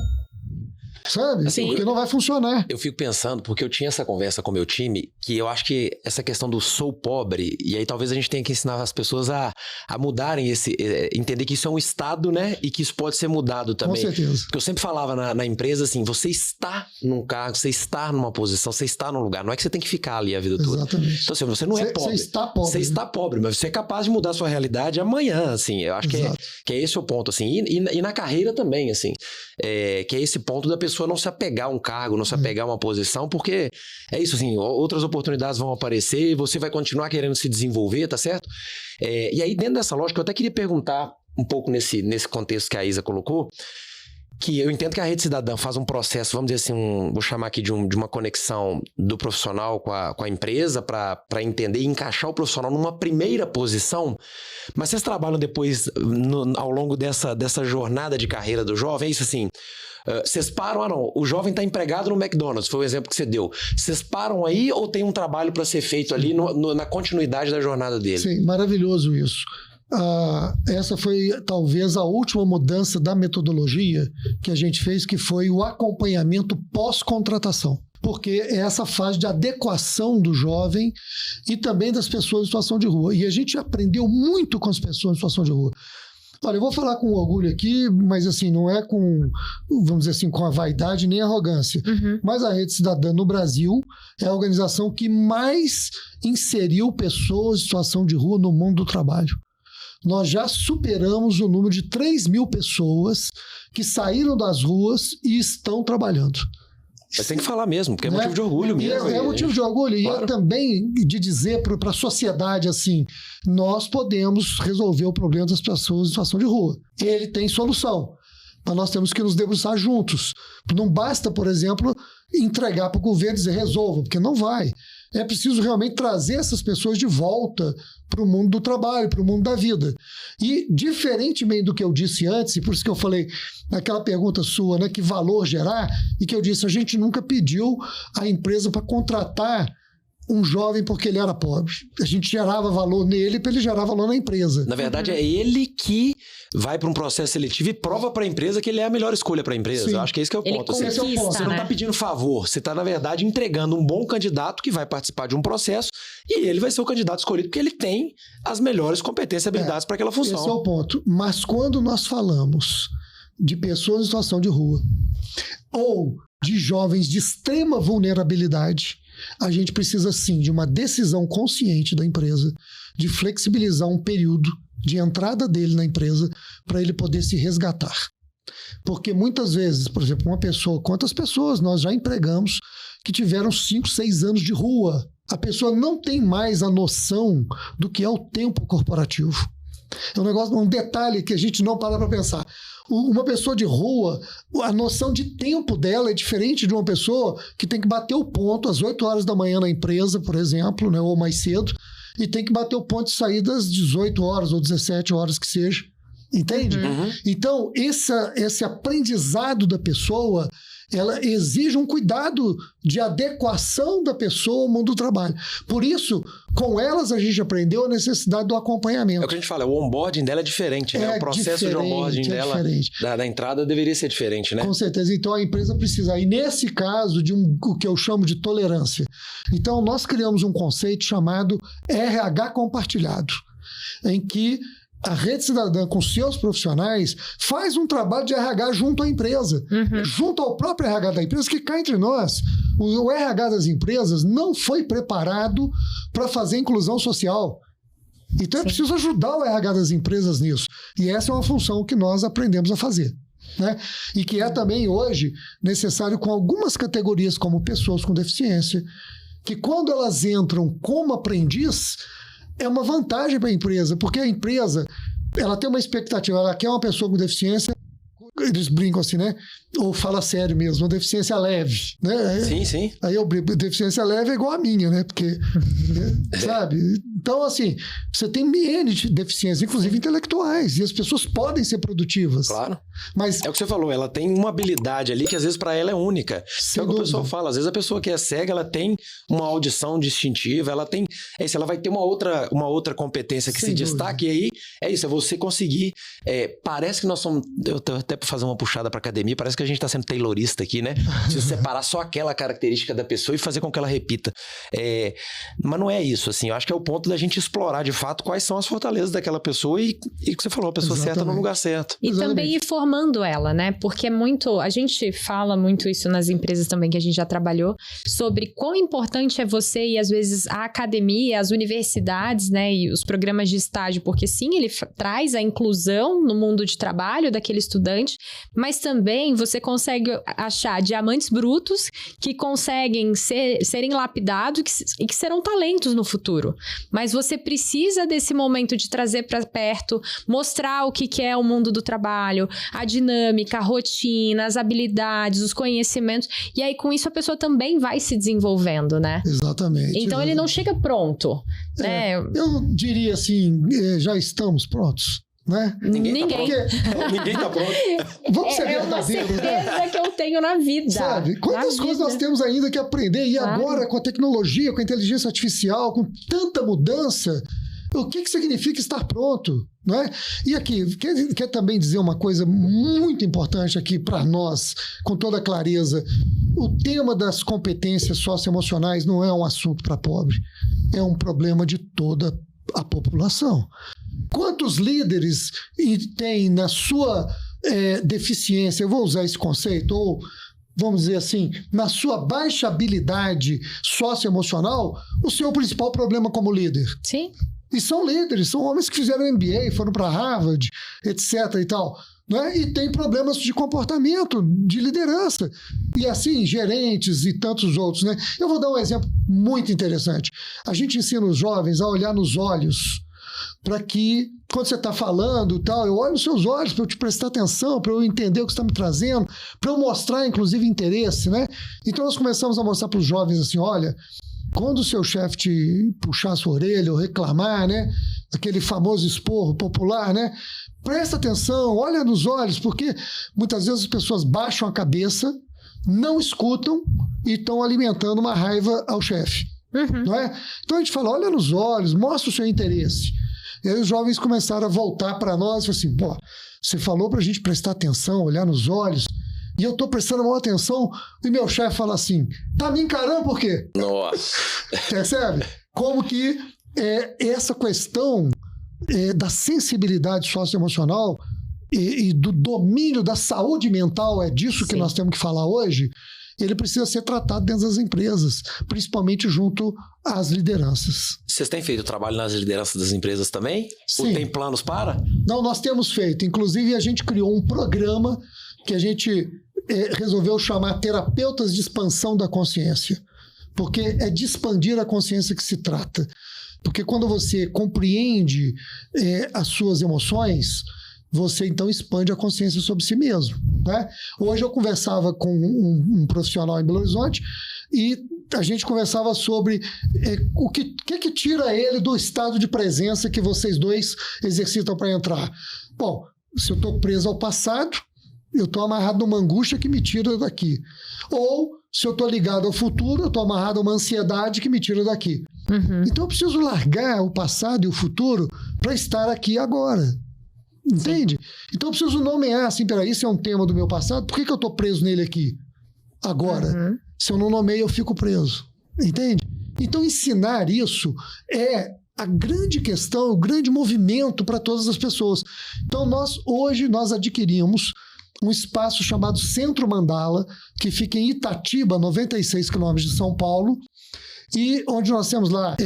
Sabe? Assim, porque não vai funcionar. Eu fico pensando, porque eu tinha essa conversa com o meu time, que eu acho que essa questão do sou pobre, e aí talvez a gente tenha que ensinar as pessoas a mudarem entender que isso é um estado, né? E que isso pode ser mudado também. Com certeza. Porque eu sempre falava na empresa assim, você está num cargo, você está numa posição, você está num lugar. Não é que você tem que ficar ali a vida toda. Exatamente. Então assim, você não é pobre. Você está pobre. Você está pobre, mas você é capaz de mudar a sua realidade amanhã, assim. Eu acho que é esse o ponto, assim. E na carreira também, assim. Que é esse ponto da pessoa não se apegar a um cargo, não se apegar a uma posição, porque é isso, assim, outras oportunidades vão aparecer, você vai continuar querendo se desenvolver, tá certo? E aí, dentro dessa lógica, eu até queria perguntar um pouco nesse contexto que a Isa colocou, que eu entendo que a Rede Cidadã faz um processo, vamos dizer assim, vou chamar aqui de uma conexão do profissional com a empresa para entender e encaixar o profissional numa primeira posição, mas vocês trabalham depois, ao longo dessa jornada de carreira do jovem, é isso assim, vocês param, não, o jovem está empregado no McDonald's, foi o exemplo que você deu. Vocês param aí ou tem um trabalho para ser feito ali na continuidade da jornada dele? Sim, maravilhoso isso. Essa foi talvez a última mudança da metodologia que a gente fez, que foi o acompanhamento pós-contratação. Porque é essa fase de adequação do jovem e também das pessoas em situação de rua. E a gente aprendeu muito com as pessoas em situação de rua. Olha, eu vou falar com orgulho aqui, mas assim, não é com, vamos dizer assim, com a vaidade nem a arrogância. Mas a Rede Cidadã no Brasil é a organização que mais inseriu pessoas em situação de rua no mundo do trabalho. Nós já superamos o número de 3.000 pessoas que saíram das ruas e estão trabalhando. Mas tem que falar mesmo, porque é motivo de orgulho mesmo. É motivo de orgulho. Claro. E é também de dizer para a sociedade assim, nós podemos resolver o problema das pessoas em situação de rua. Ele tem solução, mas nós temos que nos debruçar juntos. Não basta, por exemplo, entregar para o governo e dizer resolva, porque não vai. É preciso realmente trazer essas pessoas de volta para o mundo do trabalho, para o mundo da vida. E, diferentemente do que eu disse antes, e por isso que eu falei naquela pergunta sua, né, que valor gerar, e que eu disse, a gente nunca pediu à empresa para contratar um jovem porque ele era pobre. A gente gerava valor nele para ele gerar valor na empresa. Na verdade, é ele que vai para um processo seletivo e prova para a empresa que ele é a melhor escolha para a empresa. Sim. Eu acho que esse é o ponto. Assim. Esse é o ponto. Você não está pedindo favor, você está, na verdade, entregando um bom candidato que vai participar de um processo e ele vai ser o candidato escolhido porque ele tem as melhores competências e habilidades para aquela função. Esse é o ponto. Mas quando nós falamos de pessoas em situação de rua ou de jovens de extrema vulnerabilidade, a gente precisa sim de uma decisão consciente da empresa de flexibilizar um período de entrada dele na empresa para ele poder se resgatar. Porque muitas vezes, por exemplo, uma pessoa, quantas pessoas nós já empregamos que tiveram 5, 6 anos de rua? A pessoa não tem mais a noção do que é o tempo corporativo. É um detalhe que a gente não para pensar. Uma pessoa de rua, a noção de tempo dela é diferente de uma pessoa que tem que bater o ponto às 8 horas da manhã na empresa, por exemplo, né, ou mais cedo, e tem que bater o ponto de saída às 18 horas ou 17 horas que seja. Entende? Então, esse aprendizado da pessoa, ela exige um cuidado de adequação da pessoa ao mundo do trabalho. Por isso, com elas a gente aprendeu a necessidade do acompanhamento. É o que a gente fala, o onboarding dela é diferente, né? O processo de onboarding dela, da entrada, deveria ser diferente, né? Com certeza. Então, a empresa precisa, e nesse caso, de o que eu chamo de tolerância. Então, nós criamos um conceito chamado RH compartilhado, em que a Rede Cidadã, com seus profissionais, faz um trabalho de RH junto à empresa, junto ao próprio RH da empresa, que cá entre nós, o RH das empresas não foi preparado para fazer inclusão social. Então é preciso ajudar o RH das empresas nisso. E essa é uma função que nós aprendemos a fazer. Né? E que é também hoje necessário com algumas categorias, como pessoas com deficiência, que quando elas entram como aprendiz, é uma vantagem para a empresa, porque a empresa ela tem uma expectativa, ela quer uma pessoa com deficiência, eles brincam assim, né? Ou fala sério mesmo, uma deficiência leve, né? Sim. Aí eu brinco, deficiência leve é igual a minha, né? Porque, sabe? Então, assim, você tem N de deficiências, inclusive intelectuais, e as pessoas podem ser produtivas. Claro. Mas é o que você falou, ela tem uma habilidade ali que às vezes para ela é única. É o que o pessoal fala, às vezes a pessoa que é cega, ela tem uma audição distintiva, ela tem, ela vai ter uma outra competência que se destaque, e aí é isso, é você conseguir, parece que nós somos, eu tô até para fazer uma puxada para academia, parece que a gente tá sendo taylorista aqui, né? Preciso separar só aquela característica da pessoa e fazer com que ela repita. Mas não é isso, assim, eu acho que é o ponto da gente explorar de fato quais são as fortalezas daquela pessoa e o que você falou, a pessoa certa no lugar certo. E também ir formando ela, né? Porque a gente fala muito isso nas empresas também que a gente já trabalhou, sobre quão importante é você e às vezes a academia, as universidades, né? E os programas de estágio, porque sim, ele traz a inclusão no mundo de trabalho daquele estudante, mas também você consegue achar diamantes brutos que conseguem serem lapidados e que serão talentos no futuro. Mas você precisa desse momento de trazer para perto, mostrar o que é o mundo do trabalho, a dinâmica, a rotina, as habilidades, os conhecimentos. E aí, com isso, a pessoa também vai se desenvolvendo, né? Exatamente. Então, ele não chega pronto, né? Eu diria assim, já estamos prontos. Né? Ninguém tá pronto. Vamos ser verdadeiros, é uma certeza que eu tenho na vida. Sabe? Quantas coisas nós temos ainda que aprender e agora com a tecnologia, com a inteligência artificial, com tanta mudança, o que significa estar pronto? Não é? E aqui, quer também dizer uma coisa muito importante aqui para nós, com toda clareza. O tema das competências socioemocionais não é um assunto para pobre, é um problema de toda a população. Quantos líderes têm na sua deficiência, eu vou usar esse conceito, ou vamos dizer assim, na sua baixa habilidade socioemocional, o seu principal problema como líder? Sim. E são líderes, são homens que fizeram MBA, foram para Harvard, etc. e tal. Né? E tem problemas de comportamento, de liderança. E assim, gerentes e tantos outros. Né? Eu vou dar um exemplo muito interessante. A gente ensina os jovens a olhar nos olhos, para que, quando você está falando e tal, eu olho nos seus olhos para eu te prestar atenção, para eu entender o que você está me trazendo, para eu mostrar, inclusive, interesse, né? Então, nós começamos a mostrar para os jovens assim, olha, quando o seu chefe te puxar a sua orelha ou reclamar, né? Aquele famoso esporro popular, né? Presta atenção, olha nos olhos, porque muitas vezes as pessoas baixam a cabeça, não escutam e estão alimentando uma raiva ao chefe. Não é? Então a gente fala, olha nos olhos, mostra o seu interesse. E aí os jovens começaram a voltar para nós e falaram assim, pô, você falou para a gente prestar atenção, olhar nos olhos, e eu estou prestando maior atenção, e meu chefe fala assim, tá me encarando por quê? Nossa! Percebe? Como que essa questão da sensibilidade socioemocional e do domínio da saúde mental, é disso que nós temos que falar hoje, ele precisa ser tratado dentro das empresas, principalmente junto às lideranças. Vocês têm feito trabalho nas lideranças das empresas também? Sim. Ou tem planos para? Não, nós temos feito. Inclusive, a gente criou um programa que a gente resolveu chamar Terapeutas de Expansão da Consciência, porque é de expandir a consciência que se trata. Porque quando você compreende as suas emoções, você então expande a consciência sobre si mesmo. Né? Hoje eu conversava com um profissional em Belo Horizonte e a gente conversava sobre o que tira ele do estado de presença que vocês dois exercitam para entrar. Bom, se eu estou preso ao passado, eu estou amarrado numa angústia que me tira daqui. Ou, se eu estou ligado ao futuro, eu estou amarrado a uma ansiedade que me tira daqui. Então eu preciso largar o passado e o futuro para estar aqui agora. Entende? Então eu preciso nomear assim, peraí, isso é um tema do meu passado, por que eu estou preso nele aqui? Agora. Se eu não nomeio, eu fico preso. Entende? Então ensinar isso é a grande questão, o grande movimento para todas as pessoas. Então hoje nós adquirimos um espaço chamado Centro Mandala, que fica em Itatiba, 96 quilômetros de São Paulo, e onde nós temos lá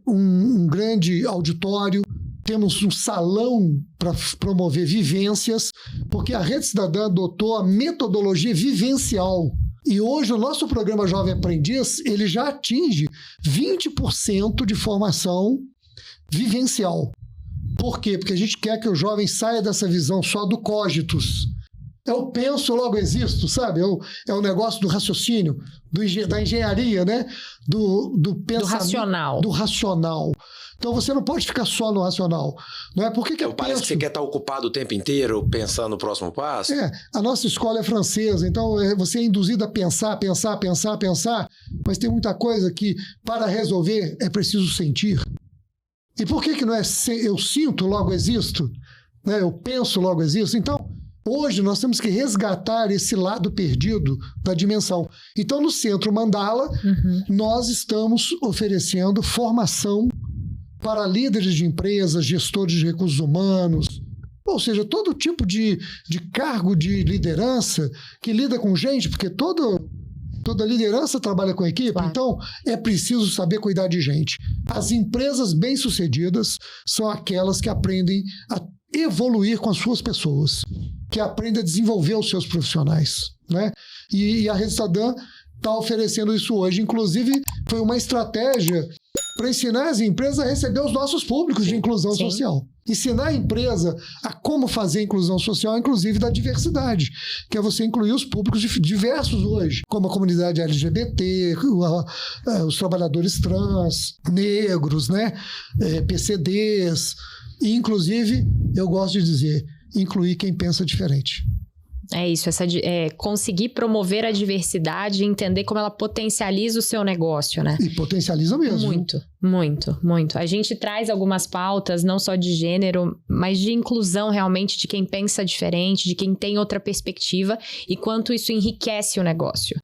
um grande auditório, temos um salão para promover vivências, porque a Rede Cidadã adotou a metodologia vivencial. E hoje o nosso programa Jovem Aprendiz, ele já atinge 20% de formação vivencial. Por quê? Porque a gente quer que o jovem saia dessa visão só do cógitus. Eu penso, logo existo, sabe? É o negócio do raciocínio, da engenharia, né? Do pensamento. Do racional. Do racional. Então você não pode ficar só no racional. Não é? Por que eu parece que você quer estar ocupado o tempo inteiro pensando no próximo passo? A nossa escola é francesa, então você é induzido a pensar, mas tem muita coisa que, para resolver, é preciso sentir. E por que não é eu sinto, logo existo? Né? Eu penso, logo existo? Então, hoje nós temos que resgatar esse lado perdido da dimensão. Então, no Centro Mandala, nós estamos oferecendo formação para líderes de empresas, gestores de recursos humanos, ou seja, todo tipo de cargo de liderança que lida com gente, porque toda liderança trabalha com equipe, claro. Então é preciso saber cuidar de gente. As empresas bem-sucedidas são aquelas que aprendem a evoluir com as suas pessoas, que aprendem a desenvolver os seus profissionais, né? E a Rede Cidadã está oferecendo isso hoje. Inclusive, foi uma estratégia para ensinar as empresas a receber os nossos públicos de inclusão social. Ensinar a empresa a como fazer a inclusão social, inclusive da diversidade, que é você incluir os públicos diversos hoje, como a comunidade LGBT, os trabalhadores trans, negros, né? PCDs, e inclusive, eu gosto de dizer, incluir quem pensa diferente. É isso, conseguir promover a diversidade e entender como ela potencializa o seu negócio, né? E potencializa mesmo. Muito. A gente traz algumas pautas, não só de gênero, mas de inclusão realmente, de quem pensa diferente, de quem tem outra perspectiva e quanto isso enriquece o negócio.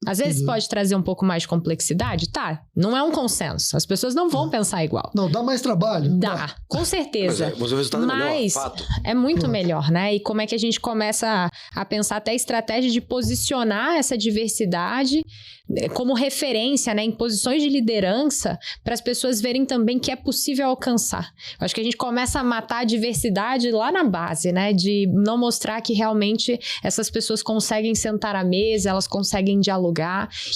Às vezes pode trazer um pouco mais de complexidade, tá? Não é um consenso. As pessoas não vão pensar igual. Não, dá mais trabalho. Dá, com certeza. Mas o resultado é melhor, fato. É muito melhor, né? E como é que a gente começa a pensar até a estratégia de posicionar essa diversidade como referência, né? Em posições de liderança, para as pessoas verem também que é possível alcançar. Eu acho que a gente começa a matar a diversidade lá na base, né? De não mostrar que realmente essas pessoas conseguem sentar à mesa, elas conseguem dialogar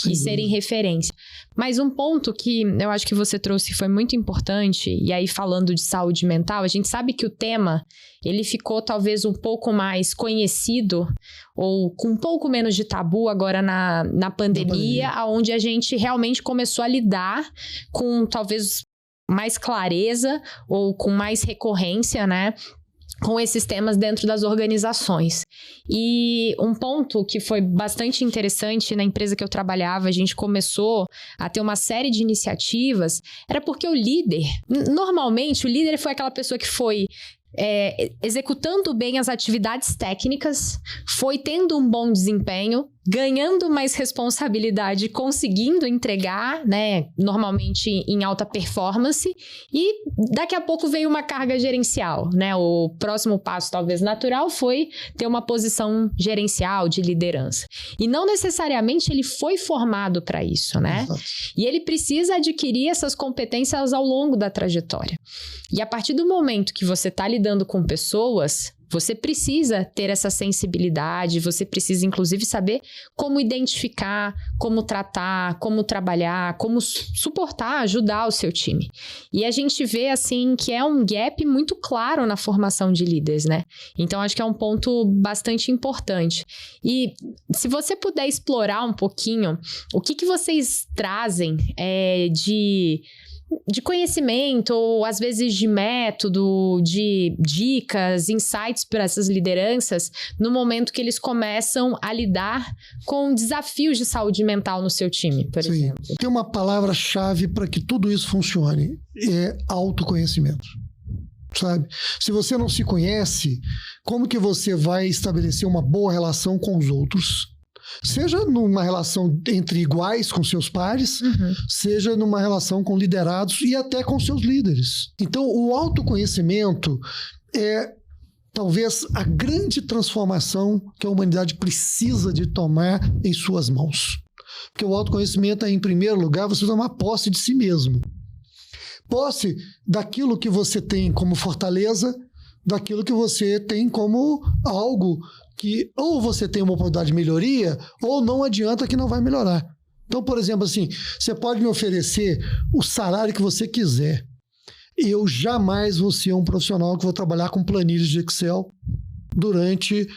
e serem referência. Mas um ponto que eu acho que você trouxe foi muito importante, e aí falando de saúde mental, a gente sabe que o tema, ele ficou talvez um pouco mais conhecido, ou com um pouco menos de tabu agora na pandemia, onde a gente realmente começou a lidar com talvez mais clareza, ou com mais recorrência, né? Com esses temas dentro das organizações. E um ponto que foi bastante interessante na empresa que eu trabalhava, a gente começou a ter uma série de iniciativas, era porque o líder, normalmente o líder foi aquela pessoa que foi executando bem as atividades técnicas, foi tendo um bom desempenho, ganhando mais responsabilidade, conseguindo entregar, né, normalmente em alta performance, e daqui a pouco veio uma carga gerencial, né? O próximo passo, talvez natural, foi ter uma posição gerencial de liderança. E não necessariamente ele foi formado para isso, né? Exato. E ele precisa adquirir essas competências ao longo da trajetória. E a partir do momento que você está lidando com pessoas, você precisa ter essa sensibilidade, você precisa, inclusive, saber como identificar, como tratar, como trabalhar, como suportar, ajudar o seu time. E a gente vê, assim, que é um gap muito claro na formação de líderes, né? Então, acho que é um ponto bastante importante. E se você puder explorar um pouquinho, o que vocês trazem de conhecimento, ou às vezes de método, de dicas, insights para essas lideranças, no momento que eles começam a lidar com desafios de saúde mental no seu time, por exemplo. Tem uma palavra-chave para que tudo isso funcione, é autoconhecimento. Sabe? Se você não se conhece, como que você vai estabelecer uma boa relação com os outros? Seja numa relação entre iguais com seus pares, seja numa relação com liderados e até com seus líderes. Então, o autoconhecimento é talvez a grande transformação que a humanidade precisa de tomar em suas mãos. Porque o autoconhecimento é, em primeiro lugar, você tomar posse de si mesmo. posse daquilo que você tem como fortaleza, daquilo que você tem como algo que ou você tem uma oportunidade de melhoria ou não adianta que não vai melhorar. Então, por exemplo, assim, você pode me oferecer o salário que você quiser. Eu jamais vou ser um profissional que vou trabalhar com planilhas de Excel durante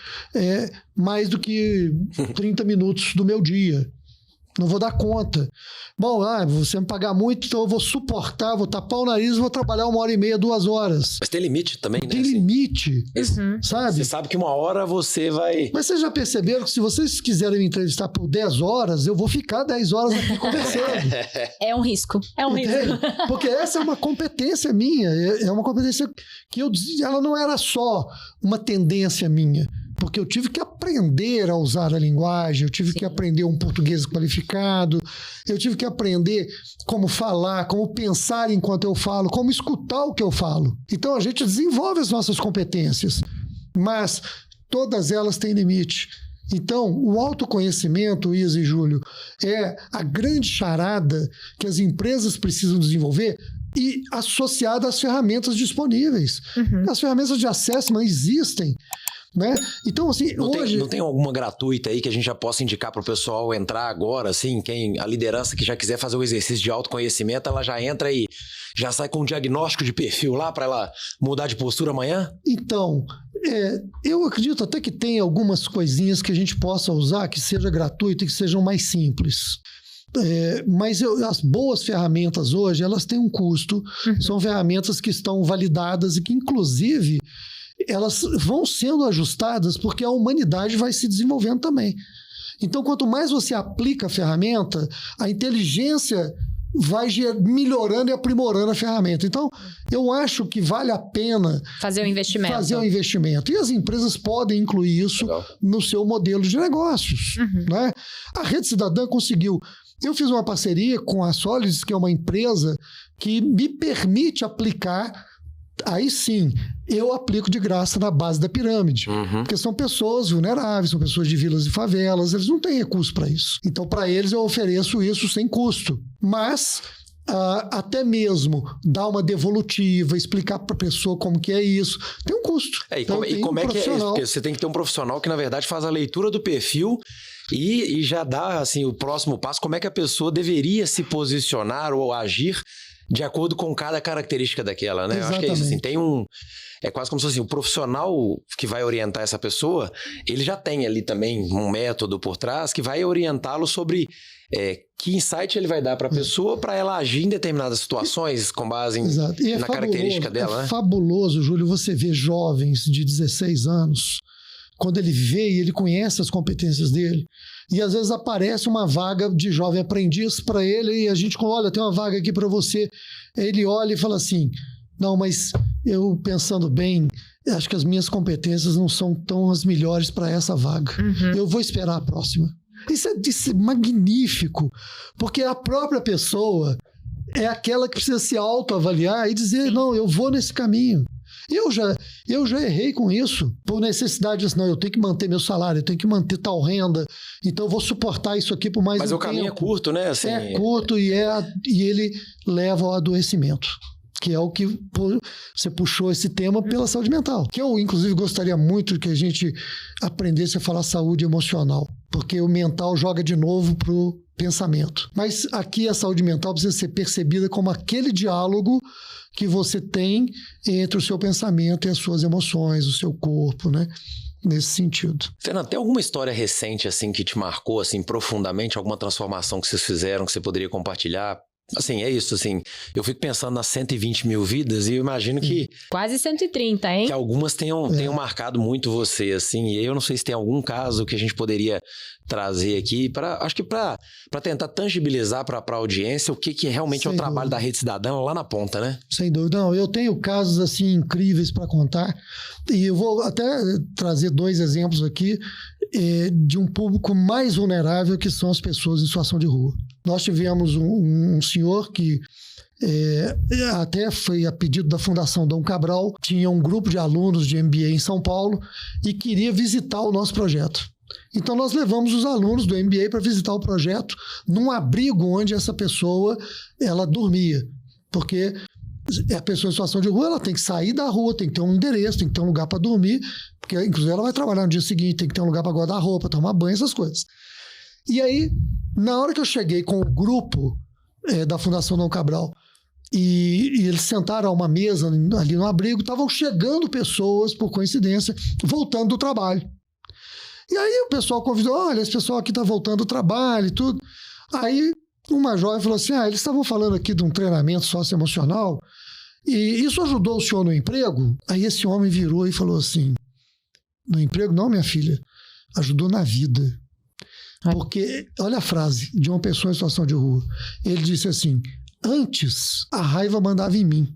mais do que 30 minutos do meu dia. Não vou dar conta. Bom, você me pagar muito, então eu vou suportar, vou tapar o nariz e vou trabalhar 1h30, 2 horas. Mas tem limite também, né? Tem limite, sabe? Você sabe que uma hora você vai... Mas vocês já perceberam que se vocês quiserem me entrevistar por 10 horas, eu vou ficar 10 horas aqui conversando. É um risco. É um risco. Porque essa é uma competência minha. É uma competência que ela não era só uma tendência minha. Porque eu tive que aprender a usar a linguagem, eu tive que aprender um português qualificado, eu tive que aprender como falar, como pensar enquanto eu falo, como escutar o que eu falo. Então a gente desenvolve as nossas competências, mas todas elas têm limite. Então, o autoconhecimento, Isa e Júlio, é a grande charada que as empresas precisam desenvolver e associada às ferramentas disponíveis. As ferramentas de acesso não existem. Né? Então, assim, hoje... Não tem alguma gratuita aí que a gente já possa indicar para o pessoal entrar agora, assim, a liderança que já quiser fazer o exercício de autoconhecimento, ela já entra e já sai com um diagnóstico de perfil lá para ela mudar de postura amanhã? Então, eu acredito até que tem algumas coisinhas que a gente possa usar que seja gratuito e que sejam mais simples. Mas as boas ferramentas hoje, elas têm um custo, são ferramentas que estão validadas e que, inclusive... elas vão sendo ajustadas porque a humanidade vai se desenvolvendo também. Então, quanto mais você aplica a ferramenta, a inteligência vai melhorando e aprimorando a ferramenta. Então, eu acho que vale a pena fazer o investimento. E as empresas podem incluir isso no seu modelo de negócios. Né? A Rede Cidadã conseguiu... Eu fiz uma parceria com a Solids, que é uma empresa que me permite aplicar... Aí sim, eu aplico de graça na base da pirâmide. Porque são pessoas vulneráveis, são pessoas de vilas e favelas, eles não têm recurso para isso. Então, para eles, eu ofereço isso sem custo. Mas, até mesmo dar uma devolutiva, explicar para a pessoa como que é isso, tem um custo. E como é que é isso? Porque você tem que ter um profissional que, na verdade, faz a leitura do perfil e já dá assim, o próximo passo, como é que a pessoa deveria se posicionar ou agir de acordo com cada característica daquela, né? Eu acho que é isso, assim, é quase como se fosse assim, o profissional que vai orientar essa pessoa, ele já tem ali também um método por trás que vai orientá-lo sobre que insight ele vai dar para a pessoa para ela agir em determinadas situações com base na característica dela, né? É fabuloso, Júlio, você vê jovens de 16 anos, quando ele vê e ele conhece as competências dele, e às vezes aparece uma vaga de jovem aprendiz para ele e a gente, olha, tem uma vaga aqui para você. Ele olha e fala assim, não, mas eu pensando bem, acho que as minhas competências não são tão as melhores para essa vaga. Eu vou esperar a próxima. Isso é magnífico, porque a própria pessoa é aquela que precisa se autoavaliar e dizer, não, eu vou nesse caminho. Eu já errei com isso, por necessidade, assim, não, eu tenho que manter meu salário, eu tenho que manter tal renda, então eu vou suportar isso aqui por mais um tempo. Mas o caminho é curto, né? Assim, é curto e ele leva ao adoecimento, que é o que você puxou esse tema pela saúde mental. Que eu, inclusive, gostaria muito que a gente aprendesse a falar saúde emocional, porque o mental joga de novo pro pensamento. Mas aqui a saúde mental precisa ser percebida como aquele diálogo que você tem entre o seu pensamento e as suas emoções, o seu corpo, né? Nesse sentido. Fernando, tem alguma história recente assim que te marcou assim profundamente, alguma transformação que vocês fizeram que você poderia compartilhar? Assim, é isso, assim, eu fico pensando nas 120 mil vidas e eu imagino que... Quase 130, hein? Que algumas tenham marcado muito você, assim, e eu não sei se tem algum caso que a gente poderia trazer aqui, acho que para tentar tangibilizar para a audiência o que realmente é o trabalho da Rede Cidadã lá na ponta, né? Sem dúvida. Não, eu tenho casos, assim, incríveis para contar e eu vou até trazer 2 exemplos aqui de um público mais vulnerável, que são as pessoas em situação de rua. Nós tivemos um senhor que até foi a pedido da Fundação Dom Cabral, tinha um grupo de alunos de MBA em São Paulo e queria visitar o nosso projeto. Então nós levamos os alunos do MBA para visitar o projeto num abrigo onde essa pessoa ela dormia, porque a pessoa em situação de rua, ela tem que sair da rua, tem que ter um endereço, tem que ter um lugar para dormir, porque inclusive ela vai trabalhar no dia seguinte, tem que ter um lugar para guardar roupa, tomar banho, essas coisas. E aí, na hora que eu cheguei com o grupo da Fundação Dom Cabral, e eles sentaram a uma mesa ali no abrigo, estavam chegando pessoas, por coincidência, voltando do trabalho. E aí o pessoal convidou, olha, esse pessoal aqui está voltando do trabalho e tudo. Aí uma jovem falou assim, eles estavam falando aqui de um treinamento socioemocional, e isso ajudou o senhor no emprego? Aí esse homem virou e falou assim, no emprego não, minha filha, ajudou na vida. Porque, olha a frase de uma pessoa em situação de rua. Ele disse assim, antes a raiva mandava em mim,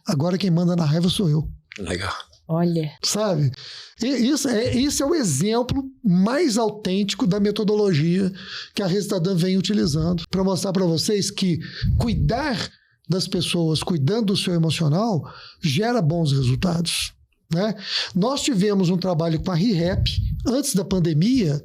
agora quem manda na raiva sou eu. Legal. Olha. Sabe? Esse é o exemplo mais autêntico da metodologia que a Rede Cidadã vem utilizando para mostrar para vocês que cuidar das pessoas, cuidando do seu emocional, gera bons resultados. Né? Nós tivemos um trabalho com a ReHap antes da pandemia,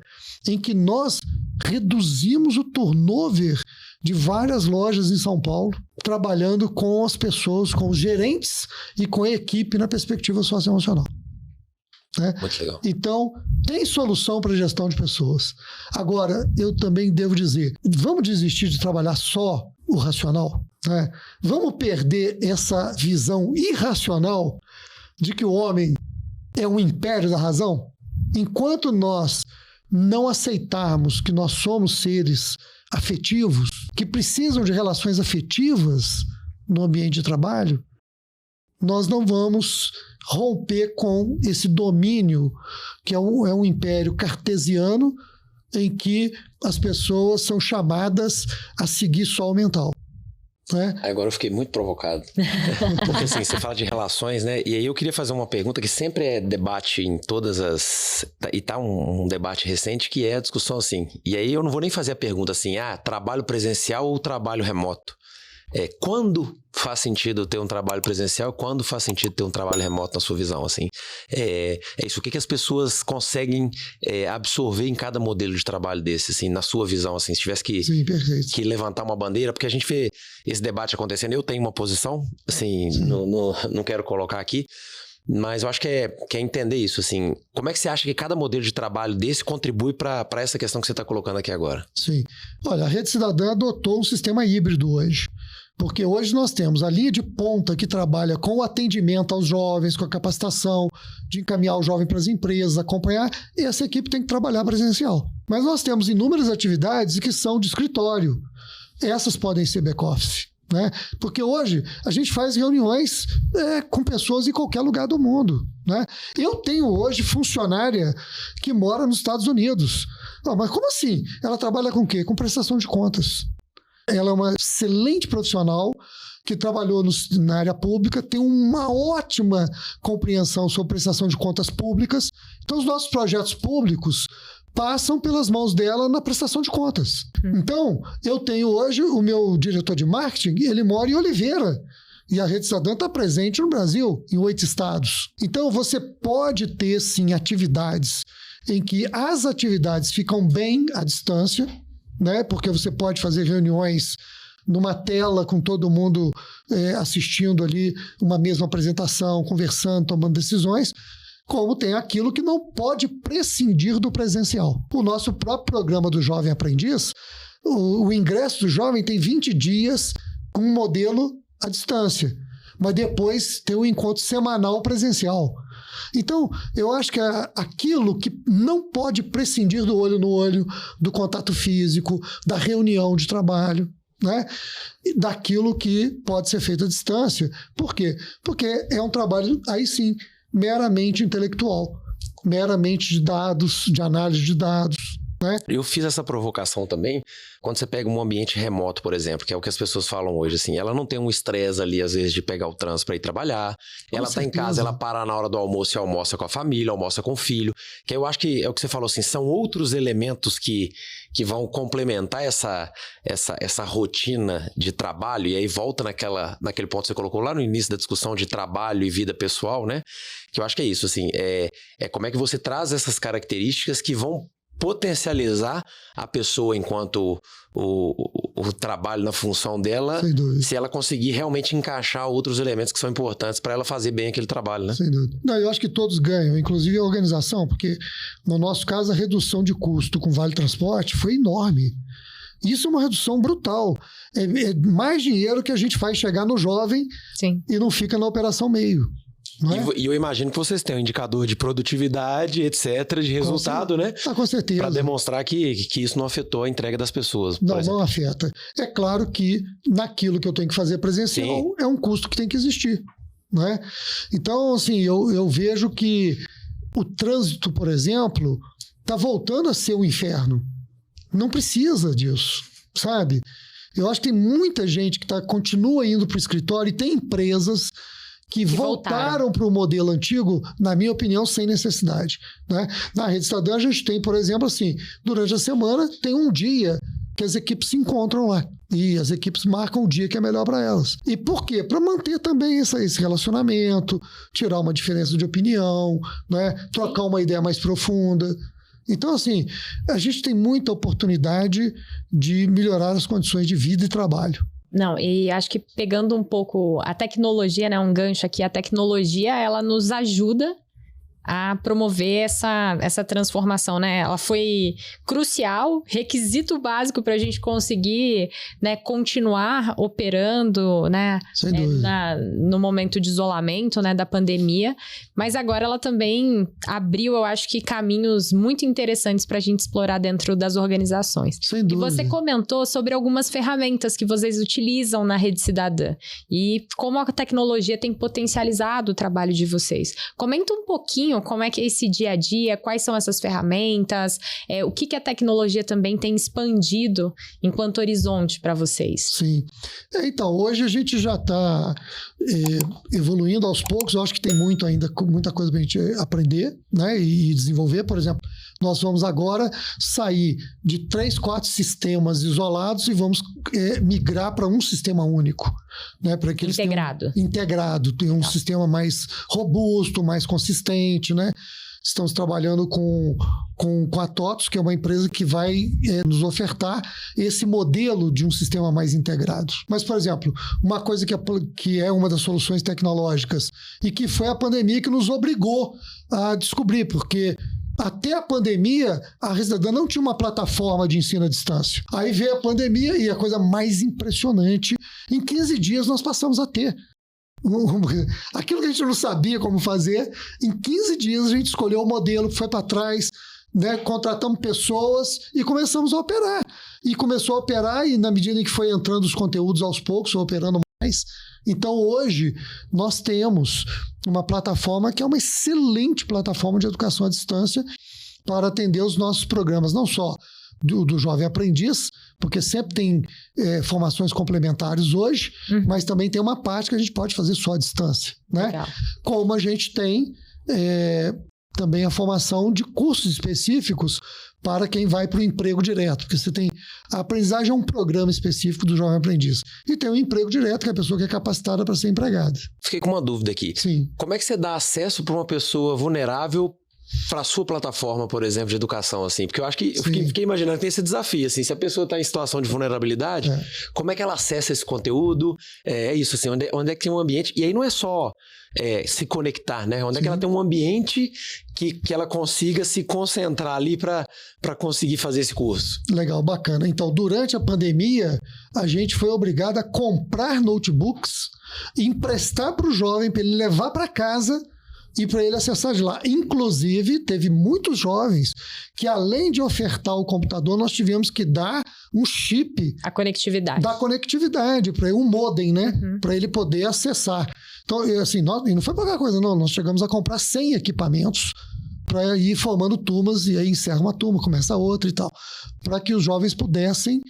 em que nós reduzimos o turnover de várias lojas em São Paulo, trabalhando com as pessoas, com os gerentes e com a equipe na perspectiva socioemocional. Né? Muito legal. Então, tem solução para a gestão de pessoas. Agora, eu também devo dizer, vamos desistir de trabalhar só o racional? Né? Vamos perder essa visão irracional de que o homem é um império da razão? Enquanto nós não aceitarmos que nós somos seres afetivos, que precisam de relações afetivas no ambiente de trabalho, nós não vamos romper com esse domínio que é um império cartesiano em que as pessoas são chamadas a seguir só o mental. Né? Agora eu fiquei muito provocado. Porque assim, você fala de relações, né? E aí eu queria fazer uma pergunta que sempre é debate em todas as... E tá um debate recente que é a discussão assim. E aí eu não vou nem fazer a pergunta assim, trabalho presencial ou trabalho remoto? Quando faz sentido ter um trabalho presencial, quando faz sentido ter um trabalho remoto na sua visão, assim? É isso, o que as pessoas conseguem absorver em cada modelo de trabalho desse, assim, na sua visão, assim, se tivesse que levantar uma bandeira, porque a gente vê esse debate acontecendo, eu tenho uma posição, assim, não quero colocar aqui, mas eu acho que é entender isso, assim, como é que você acha que cada modelo de trabalho desse contribui para essa questão que você está colocando aqui agora? Sim. Olha, a Rede Cidadã adotou um sistema híbrido hoje. Porque hoje nós temos a linha de ponta que trabalha com o atendimento aos jovens, com a capacitação, de encaminhar o jovem para as empresas, acompanhar, e essa equipe tem que trabalhar presencial. Mas nós temos inúmeras atividades que são de escritório. Essas podem ser back-office. Né? Porque hoje a gente faz reuniões com pessoas em qualquer lugar do mundo. Né? Eu tenho hoje funcionária que mora nos Estados Unidos. Mas como assim? Ela trabalha com o quê? Com prestação de contas. Ela é uma excelente profissional que trabalhou na área pública, tem uma ótima compreensão sobre prestação de contas públicas. Então, os nossos projetos públicos passam pelas mãos dela na prestação de contas. Então, eu tenho hoje o meu diretor de marketing, ele mora em Oliveira. E a Rede Cidadã está presente no Brasil, em 8 estados. Então, você pode ter, sim, atividades em que as atividades ficam bem à distância, né? Porque você pode fazer reuniões numa tela com todo mundo assistindo ali uma mesma apresentação, conversando, tomando decisões, como tem aquilo que não pode prescindir do presencial. O nosso próprio programa do Jovem Aprendiz, o ingresso do jovem tem 20 dias com um modelo à distância, mas depois tem um encontro semanal presencial. Então, eu acho que aquilo que não pode prescindir do olho no olho, do contato físico, da reunião de trabalho, né? Daquilo que pode ser feito à distância. Por quê? Porque é um trabalho, aí sim, meramente intelectual, meramente de dados, de análise de dados. Né? Eu fiz essa provocação também quando você pega um ambiente remoto, por exemplo, que é o que as pessoas falam hoje, assim, ela não tem um estresse ali, às vezes, de pegar o trânsito para ir trabalhar, ela tá em casa, ela para na hora do almoço e almoça com a família, almoça com o filho, que eu acho que é o que você falou, assim, são outros elementos que vão complementar essa rotina de trabalho, e aí volta naquele ponto que você colocou lá no início da discussão de trabalho e vida pessoal, né? Que eu acho que é isso, assim, é como é que você traz essas características que vão potencializar a pessoa enquanto o trabalho na função dela, se ela conseguir realmente encaixar outros elementos que são importantes para ela fazer bem aquele trabalho, né? Sem dúvida. Não, eu acho que todos ganham, inclusive a organização, porque no nosso caso a redução de custo com Vale Transporte foi enorme. Isso é uma redução brutal. É mais dinheiro que a gente faz chegar no jovem. Sim. E não fica na operação meio. E eu imagino que vocês têm um indicador de produtividade, etc., de resultado, né? Com certeza. Para demonstrar que isso não afetou a entrega das pessoas. Não afeta. É claro que naquilo que eu tenho que fazer presencial, sim, é um custo que tem que existir, né? Então, assim, eu vejo que o trânsito, por exemplo, está voltando a ser um inferno. Não precisa disso, sabe? Eu acho que tem muita gente que continua indo para o escritório e tem empresas que voltaram para o modelo antigo, na minha opinião, sem necessidade, né? Na Rede Cidadã, a gente tem, por exemplo, assim, durante a semana, tem um dia que as equipes se encontram lá. E as equipes marcam o dia que é melhor para elas. E por quê? Para manter também esse relacionamento, tirar uma diferença de opinião, né? Trocar uma ideia mais profunda. Então, assim, a gente tem muita oportunidade de melhorar as condições de vida e trabalho. Não, e acho que pegando um pouco a tecnologia, né, um gancho aqui, a tecnologia, ela nos ajuda a promover essa transformação, né? Ela foi crucial, requisito básico para a gente conseguir, né, continuar operando, né, sem dúvida, no momento de isolamento, né, da pandemia, mas agora ela também abriu, eu acho que, caminhos muito interessantes para a gente explorar dentro das organizações. Sem dúvida. E você comentou sobre algumas ferramentas que vocês utilizam na Rede Cidadã e como a tecnologia tem potencializado o trabalho de vocês. Comenta um pouquinho como é que é esse dia a dia, quais são essas ferramentas, o que a tecnologia também tem expandido enquanto horizonte para vocês. Sim. Então, hoje a gente já está evoluindo aos poucos, eu acho que tem muita coisa para a gente aprender, né, e desenvolver. Por exemplo, nós vamos agora sair de 3, 4 sistemas isolados e vamos migrar para um sistema único, né, para que eles integrado, tem um sistema mais robusto, mais consistente, né? Estamos trabalhando com a TOTOS, que é uma empresa que vai nos ofertar esse modelo de um sistema mais integrado. Mas, por exemplo, uma coisa que é uma das soluções tecnológicas e que foi a pandemia que nos obrigou a descobrir, porque até a pandemia, a Rede Cidadã não tinha uma plataforma de ensino à distância. Aí veio a pandemia e a coisa mais impressionante, em 15 dias nós passamos a ter. Aquilo que a gente não sabia como fazer, em 15 dias a gente escolheu o modelo, foi para trás, né, contratamos pessoas e começamos a operar. E começou a operar e na medida em que foi entrando os conteúdos aos poucos, foi operando mais. Então hoje nós temos uma plataforma que é uma excelente plataforma de educação à distância para atender os nossos programas, não só do Jovem Aprendiz, porque sempre tem formações complementares hoje, mas também tem uma parte que a gente pode fazer só à distância, né? Legal. Como a gente tem também a formação de cursos específicos para quem vai para o emprego direto, porque você tem a aprendizagem é um programa específico do Jovem Aprendiz e tem o emprego direto, que é a pessoa que é capacitada para ser empregada. Fiquei com uma dúvida aqui. Sim. Como é que você dá acesso para uma pessoa vulnerável para a sua plataforma, por exemplo, de educação, assim? Porque eu acho que eu fiquei imaginando que tem esse desafio, assim, se a pessoa está em situação de vulnerabilidade, como é que ela acessa esse conteúdo? É isso, assim, onde é que tem um ambiente? E aí não é só se conectar, né? Onde é que ela tem um ambiente que ela consiga se concentrar ali para conseguir fazer esse curso? Legal, bacana. Então, durante a pandemia, a gente foi obrigado a comprar notebooks e emprestar para o jovem, para ele levar para casa e para ele acessar de lá. Inclusive, teve muitos jovens que, além de ofertar o computador, nós tivemos que dar um chip. A conectividade. Da conectividade, para ele, um modem, né? Para ele poder acessar. Então, assim, e não foi pouca coisa, não. Nós chegamos a comprar 100 equipamentos para ir formando turmas, e aí encerra uma turma, começa outra e tal, para que os jovens pudessem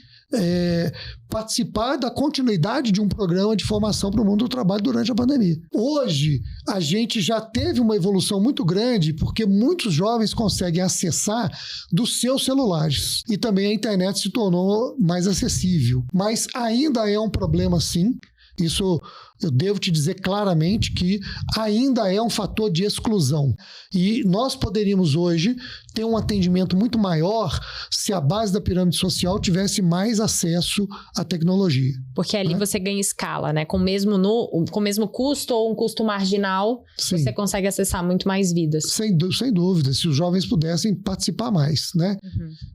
participar da continuidade de um programa de formação para o mundo do trabalho durante a pandemia. Hoje, a gente já teve uma evolução muito grande porque muitos jovens conseguem acessar dos seus celulares e também a internet se tornou mais acessível. Mas ainda é um problema, sim, Isso eu devo te dizer claramente que ainda é um fator de exclusão. E nós poderíamos hoje ter um atendimento muito maior se a base da pirâmide social tivesse mais acesso à tecnologia. Porque ali você ganha escala, né? Com o mesmo custo ou um custo marginal, Sim. Você consegue acessar muito mais vidas. Sem dúvida, se os jovens pudessem participar mais, né?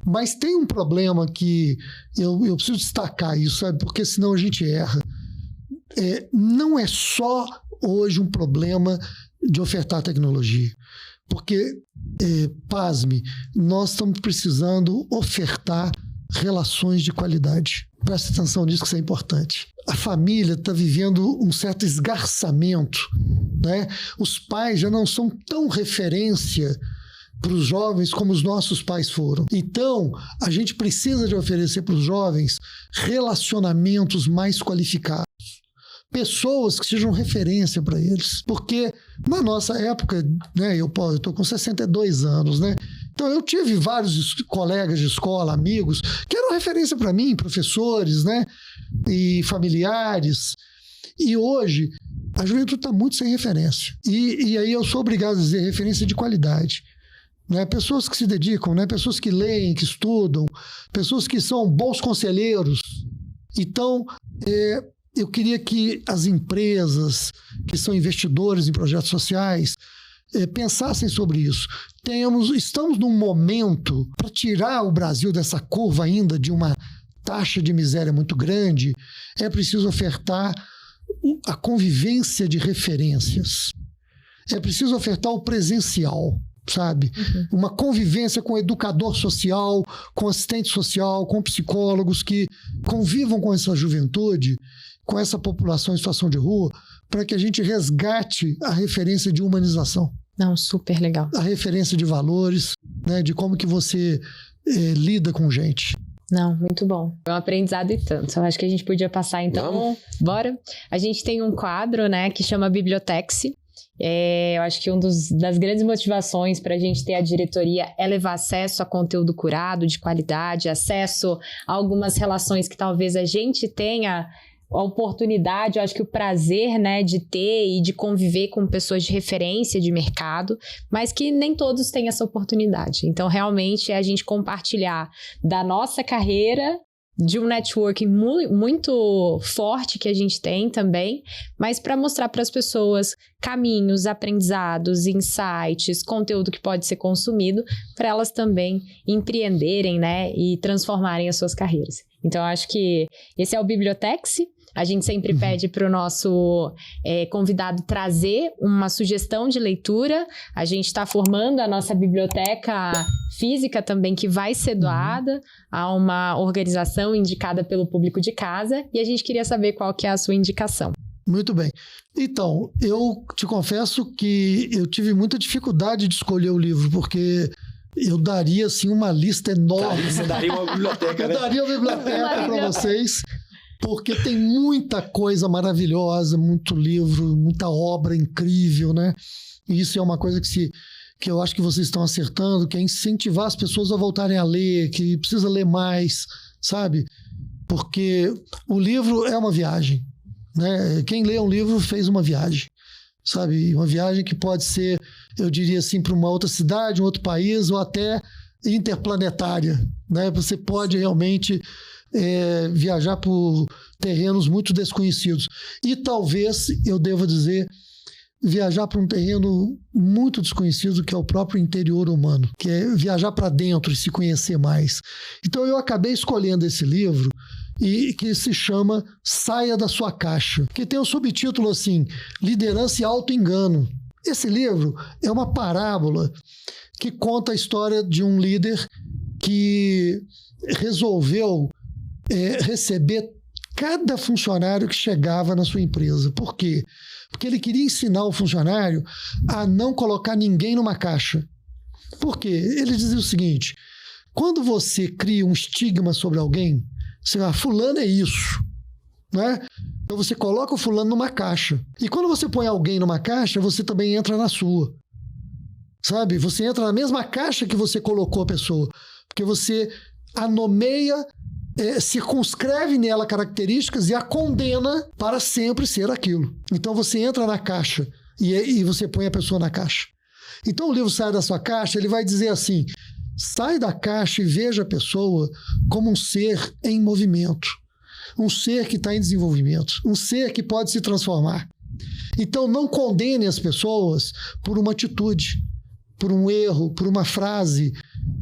Mas tem um problema que eu preciso destacar isso, sabe? Porque senão a gente erra. Não é só hoje um problema de ofertar tecnologia. Porque, pasme, nós estamos precisando ofertar relações de qualidade. Presta atenção nisso, que isso é importante. A família está vivendo um certo esgarçamento, né? Os pais já não são tão referência para os jovens como os nossos pais foram. Então, a gente precisa de oferecer para os jovens relacionamentos mais qualificados. Pessoas que sejam referência para eles. Porque na nossa época, né, eu estou com 62 anos, né? Então eu tive vários colegas de escola, amigos, que eram referência para mim, professores, né? E familiares. E hoje, a juventude está muito sem referência. E aí eu sou obrigado a dizer referência de qualidade. Né? Pessoas que se dedicam, né? Pessoas que leem, que estudam, pessoas que são bons conselheiros. Então, eu queria que as empresas que são investidores em projetos sociais pensassem sobre isso. Estamos num momento para tirar o Brasil dessa curva ainda de uma taxa de miséria muito grande. É preciso ofertar a convivência de referências. É preciso ofertar o presencial, sabe? Uma convivência com educador social, com assistente social, com psicólogos que convivam com essa juventude, com essa população em situação de rua, para que a gente resgate a referência de humanização. Não, super legal. A referência de valores, né, de como que você lida com gente. Não, muito bom. É um aprendizado e tanto. Eu acho que a gente podia passar, então. Vamos? Bora? A gente tem um quadro, né, que chama Bibliotexe. Eu acho que das grandes motivações para a gente ter a diretoria é levar acesso a conteúdo curado, de qualidade, acesso a algumas relações que talvez a gente tenha a oportunidade, eu acho que o prazer, né, de ter e de conviver com pessoas de referência de mercado, mas que nem todos têm essa oportunidade. Então, realmente, é a gente compartilhar da nossa carreira, de um networking muito forte que a gente tem também, mas para mostrar para as pessoas caminhos, aprendizados, insights, conteúdo que pode ser consumido, para elas também empreenderem, né, e transformarem as suas carreiras. Então, eu acho que esse é o Bibliotexe. A gente sempre pede para o nosso convidado trazer uma sugestão de leitura. A gente está formando a nossa biblioteca física também, que vai ser doada a uma organização indicada pelo público de casa. E a gente queria saber qual que é a sua indicação. Muito bem. Então, eu te confesso que eu tive muita dificuldade de escolher o livro, porque eu daria, assim, uma lista enorme. Você daria uma biblioteca, né? Eu daria uma biblioteca para vocês, porque tem muita coisa maravilhosa, muito livro, muita obra incrível, né? E isso é uma coisa que eu acho que vocês estão acertando, que é incentivar as pessoas a voltarem a ler, que precisa ler mais, sabe? Porque o livro é uma viagem, né? Quem lê um livro fez uma viagem, sabe? Uma viagem que pode ser, eu diria assim, para uma outra cidade, um outro país, ou até interplanetária, né? Você pode realmente viajar por terrenos muito desconhecidos. E talvez, eu devo dizer, viajar para um terreno muito desconhecido, que é o próprio interior humano, que é viajar para dentro e se conhecer mais. Então eu acabei escolhendo esse livro, e que se chama Saia da Sua Caixa, que tem um subtítulo assim, Liderança e Auto-Engano. Esse livro é uma parábola que conta a história de um líder que resolveu receber cada funcionário que chegava na sua empresa. Por quê? Porque ele queria ensinar o funcionário a não colocar ninguém numa caixa. Por quê? Ele dizia o seguinte, quando você cria um estigma sobre alguém, você fala, fulano é isso, né? Então você coloca o fulano numa caixa. E quando você põe alguém numa caixa, você também entra na sua. Sabe? Você entra na mesma caixa que você colocou a pessoa. Porque você a nomeia circunscreve nela características e a condena para sempre ser aquilo. Então você entra na caixa e você põe a pessoa na caixa. Então o livro Sai da Sua Caixa, ele vai dizer assim: sai da caixa e veja a pessoa como um ser em movimento, um ser que está em desenvolvimento, um ser que pode se transformar. Então não condene as pessoas por uma atitude, por um erro, por uma frase,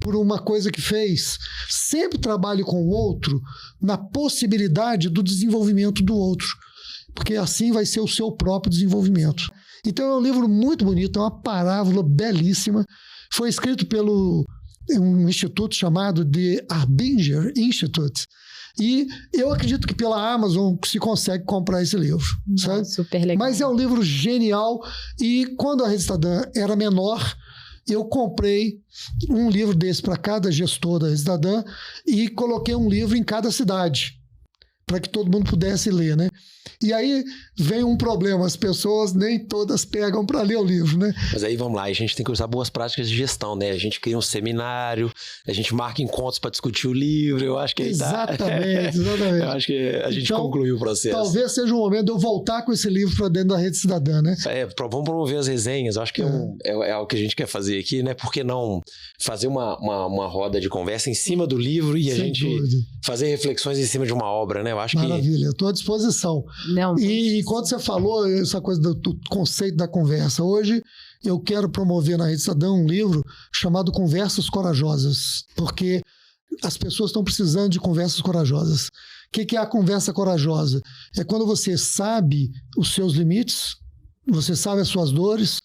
por uma coisa que fez. Sempre trabalhe com o outro na possibilidade do desenvolvimento do outro, porque assim vai ser o seu próprio desenvolvimento. Então é um livro muito bonito, é uma parábola belíssima. Foi escrito pelo um instituto chamado The Arbinger Institute. E eu acredito que pela Amazon se consegue comprar esse livro, sabe? Super legal. Mas é um livro genial. E quando a Rede Cidadã era menor, eu comprei um livro desse para cada gestor da Rede Cidadã e coloquei um livro em cada cidade, para que todo mundo pudesse ler, né? E aí vem um problema, as pessoas nem todas pegam para ler o livro, né? Mas aí vamos lá, a gente tem que usar boas práticas de gestão, né? A gente cria um seminário, a gente marca encontros para discutir o livro, eu acho que aí exatamente. Eu acho que a gente concluiu o processo. Talvez seja o momento de eu voltar com esse livro para dentro da Rede Cidadã, né? Vamos promover as resenhas, eu acho que é algo que a gente quer fazer aqui, né? Por que não fazer uma roda de conversa em cima do livro e a gente fazer reflexões em cima de uma obra, né? Eu acho Maravilha, eu estou à disposição. Não, e quando você falou essa coisa do conceito da conversa, hoje eu quero promover na Rede Cidadã um livro chamado Conversas Corajosas, porque as pessoas estão precisando de conversas corajosas. O que é a conversa corajosa? É quando você sabe os seus limites, você sabe as suas dores,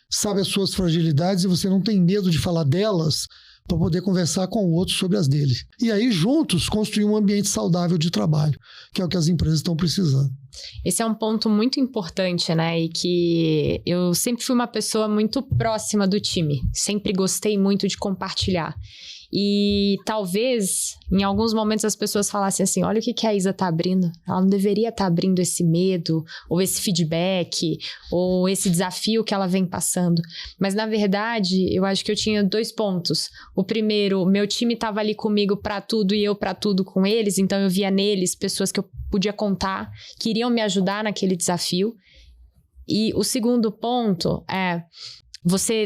sabe as suas fragilidades e você não tem medo de falar delas para poder conversar com o outro sobre as dele. E aí, juntos, construir um ambiente saudável de trabalho, que é o que as empresas estão precisando. Esse é um ponto muito importante, né? E que eu sempre fui uma pessoa muito próxima do time. Sempre gostei muito de compartilhar. E talvez, em alguns momentos, as pessoas falassem assim, olha o que a Isa tá abrindo. Ela não deveria estar abrindo esse medo, ou esse feedback, ou esse desafio que ela vem passando. Mas, na verdade, eu acho que eu tinha 2 pontos. O primeiro, meu time estava ali comigo para tudo e eu para tudo com eles. Então, eu via neles pessoas que eu podia contar, que iriam me ajudar naquele desafio. E o segundo ponto é...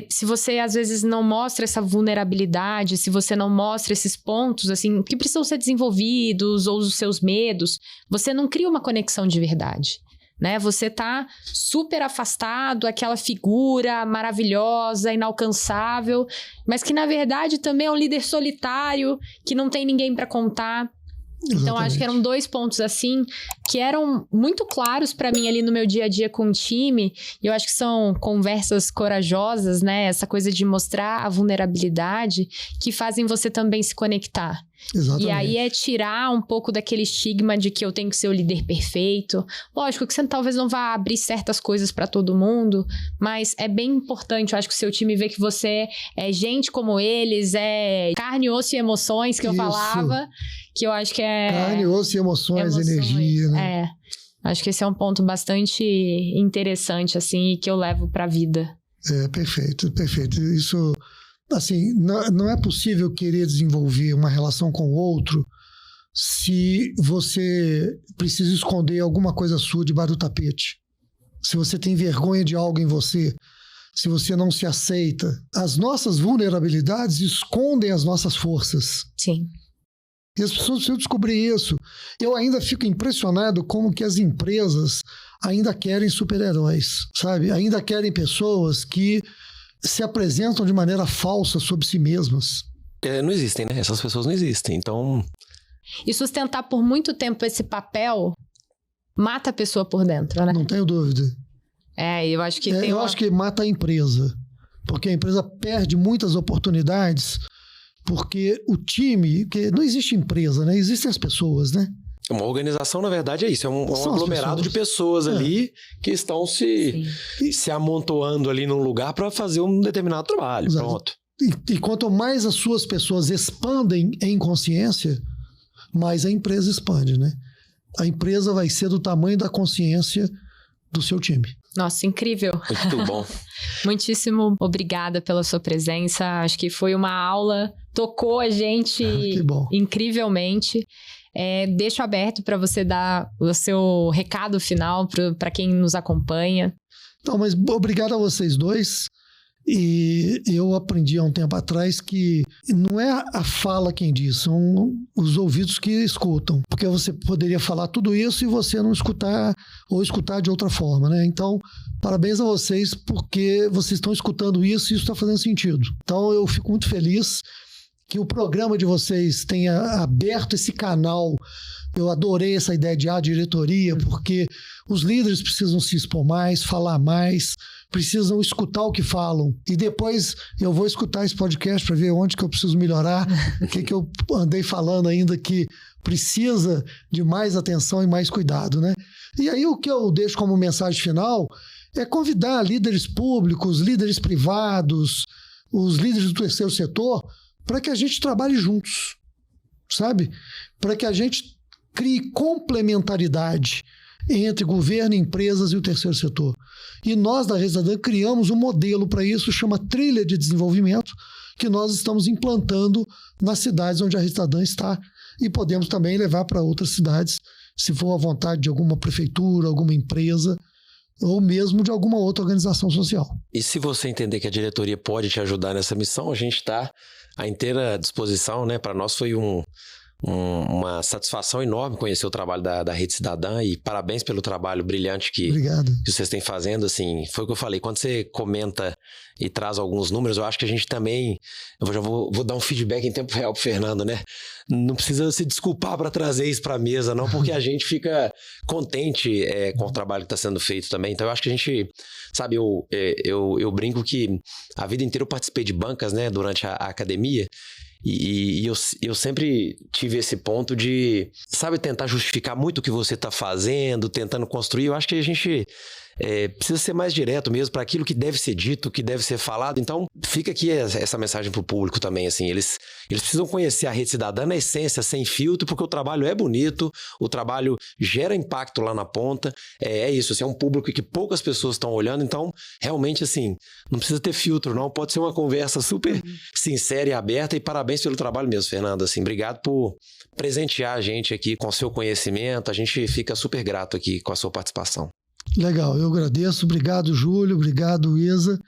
se você às vezes não mostra essa vulnerabilidade, se você não mostra esses pontos assim que precisam ser desenvolvidos ou os seus medos, você não cria uma conexão de verdade, né? Você tá super afastado, aquela figura maravilhosa, inalcançável, mas que na verdade também é um líder solitário, que não tem ninguém para contar. Exatamente. Então, acho que eram 2 pontos, assim, que eram muito claros para mim ali no meu dia a dia com o time. E eu acho que são conversas corajosas, né? Essa coisa de mostrar a vulnerabilidade que fazem você também se conectar. Exatamente. E aí é tirar um pouco daquele estigma de que eu tenho que ser o líder perfeito. Lógico que você talvez não vá abrir certas coisas para todo mundo, mas é bem importante, eu acho que o seu time vê que você é gente como eles, é carne, osso e emoções, que eu falava, que eu acho que é... Carne, osso e emoções, energia, né? Acho que esse é um ponto bastante interessante, assim, e que eu levo para a vida. Perfeito, perfeito. Isso... Assim, não é possível querer desenvolver uma relação com o outro se você precisa esconder alguma coisa sua debaixo do tapete. Se você tem vergonha de algo em você, se você não se aceita. As nossas vulnerabilidades escondem as nossas forças. Sim. E as pessoas precisam descobrir isso. Eu ainda fico impressionado como que as empresas ainda querem super-heróis, sabe? Ainda querem pessoas que se apresentam de maneira falsa sobre si mesmas. Não existem, né? Essas pessoas não existem, então... E sustentar por muito tempo esse papel mata a pessoa por dentro, né? Não tenho dúvida. Eu acho que eu acho que mata a empresa, porque a empresa perde muitas oportunidades, porque o time... que não existe empresa, né? Existem as pessoas, né? Uma organização, na verdade, é isso. É um aglomerado de pessoas ali que estão se amontoando ali num lugar para fazer um determinado trabalho. Exato. Pronto. E quanto mais as suas pessoas expandem em consciência, mais a empresa expande, né? A empresa vai ser do tamanho da consciência do seu time. Nossa, incrível. Muito bom. Muitíssimo obrigada pela sua presença. Acho que foi uma aula, tocou a gente incrivelmente. Deixo aberto para você dar o seu recado final para quem nos acompanha. Então, mas obrigado a vocês dois. E eu aprendi há um tempo atrás que não é a fala quem diz, são os ouvidos que escutam. Porque você poderia falar tudo isso e você não escutar ou escutar de outra forma, né? Então, parabéns a vocês porque vocês estão escutando isso e isso está fazendo sentido. Então, eu fico muito feliz que o programa de vocês tenha aberto esse canal. Eu adorei essa ideia de diretoria, porque os líderes precisam se expor mais, falar mais, precisam escutar o que falam. E depois eu vou escutar esse podcast para ver onde que eu preciso melhorar, o que eu andei falando ainda que precisa de mais atenção e mais cuidado, né? E aí o que eu deixo como mensagem final é convidar líderes públicos, líderes privados, os líderes do terceiro setor, para que a gente trabalhe juntos, sabe? Para que a gente crie complementaridade entre governo, empresas e o terceiro setor. E nós, da Rede Cidadã, criamos um modelo para isso, chama Trilha de Desenvolvimento, que nós estamos implantando nas cidades onde a Rede Cidadã está e podemos também levar para outras cidades, se for à vontade de alguma prefeitura, alguma empresa, ou mesmo de alguma outra organização social. E se você entender que a diretoria pode te ajudar nessa missão, a gente está à inteira disposição, né? Para nós foi uma satisfação enorme conhecer o trabalho da Rede Cidadã e parabéns pelo trabalho brilhante que vocês têm fazendo, assim, foi o que eu falei, quando você comenta e traz alguns números, eu acho que a gente também, eu já vou dar um feedback em tempo real pro Fernando, né? Não precisa se desculpar para trazer isso para a mesa, não, porque a gente fica contente com o trabalho que está sendo feito também, então eu acho que a gente, sabe, eu brinco que a vida inteira eu participei de bancas, né, durante a academia. E eu sempre tive esse ponto de, sabe, tentar justificar muito o que você está fazendo, tentando construir. Eu acho que a gente precisa ser mais direto mesmo para aquilo que deve ser dito, que deve ser falado. Então, fica aqui essa mensagem para o público também, assim, eles precisam conhecer a Rede Cidadã na essência, sem filtro, porque o trabalho é bonito, o trabalho gera impacto lá na ponta, é isso, assim, é um público que poucas pessoas estão olhando, então, realmente, assim, não precisa ter filtro, não, pode ser uma conversa super sincera e aberta, e parabéns pelo trabalho mesmo, Fernando, assim, obrigado por presentear a gente aqui com seu conhecimento, a gente fica super grato aqui com a sua participação. Legal, eu agradeço. Obrigado, Júlio. Obrigado, Isa.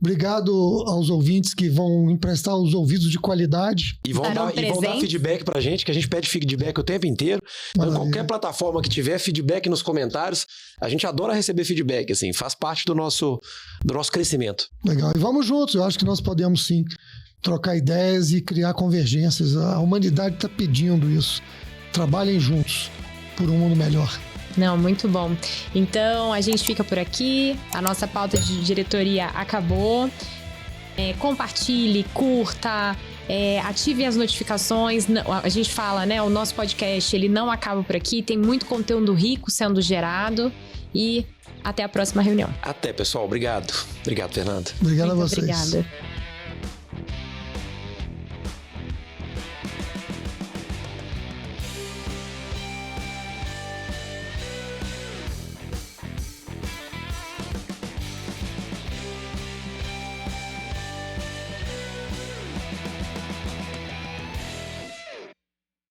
Obrigado aos ouvintes que vão emprestar os ouvidos de qualidade. E vão dar feedback pra gente, que a gente pede feedback o tempo inteiro. Então, qualquer plataforma que tiver feedback nos comentários, a gente adora receber feedback, assim, faz parte do nosso crescimento. Legal, e vamos juntos. Eu acho que nós podemos, sim, trocar ideias e criar convergências. A humanidade está pedindo isso. Trabalhem juntos por um mundo melhor. Não, muito bom. Então, a gente fica por aqui. A nossa pauta de diretoria acabou. Compartilhe, curta, ative as notificações. A gente fala, né? O nosso podcast, ele não acaba por aqui. Tem muito conteúdo rico sendo gerado. E até a próxima reunião. Até, pessoal. Obrigado. Obrigado, Fernando. Obrigado a vocês. Obrigada.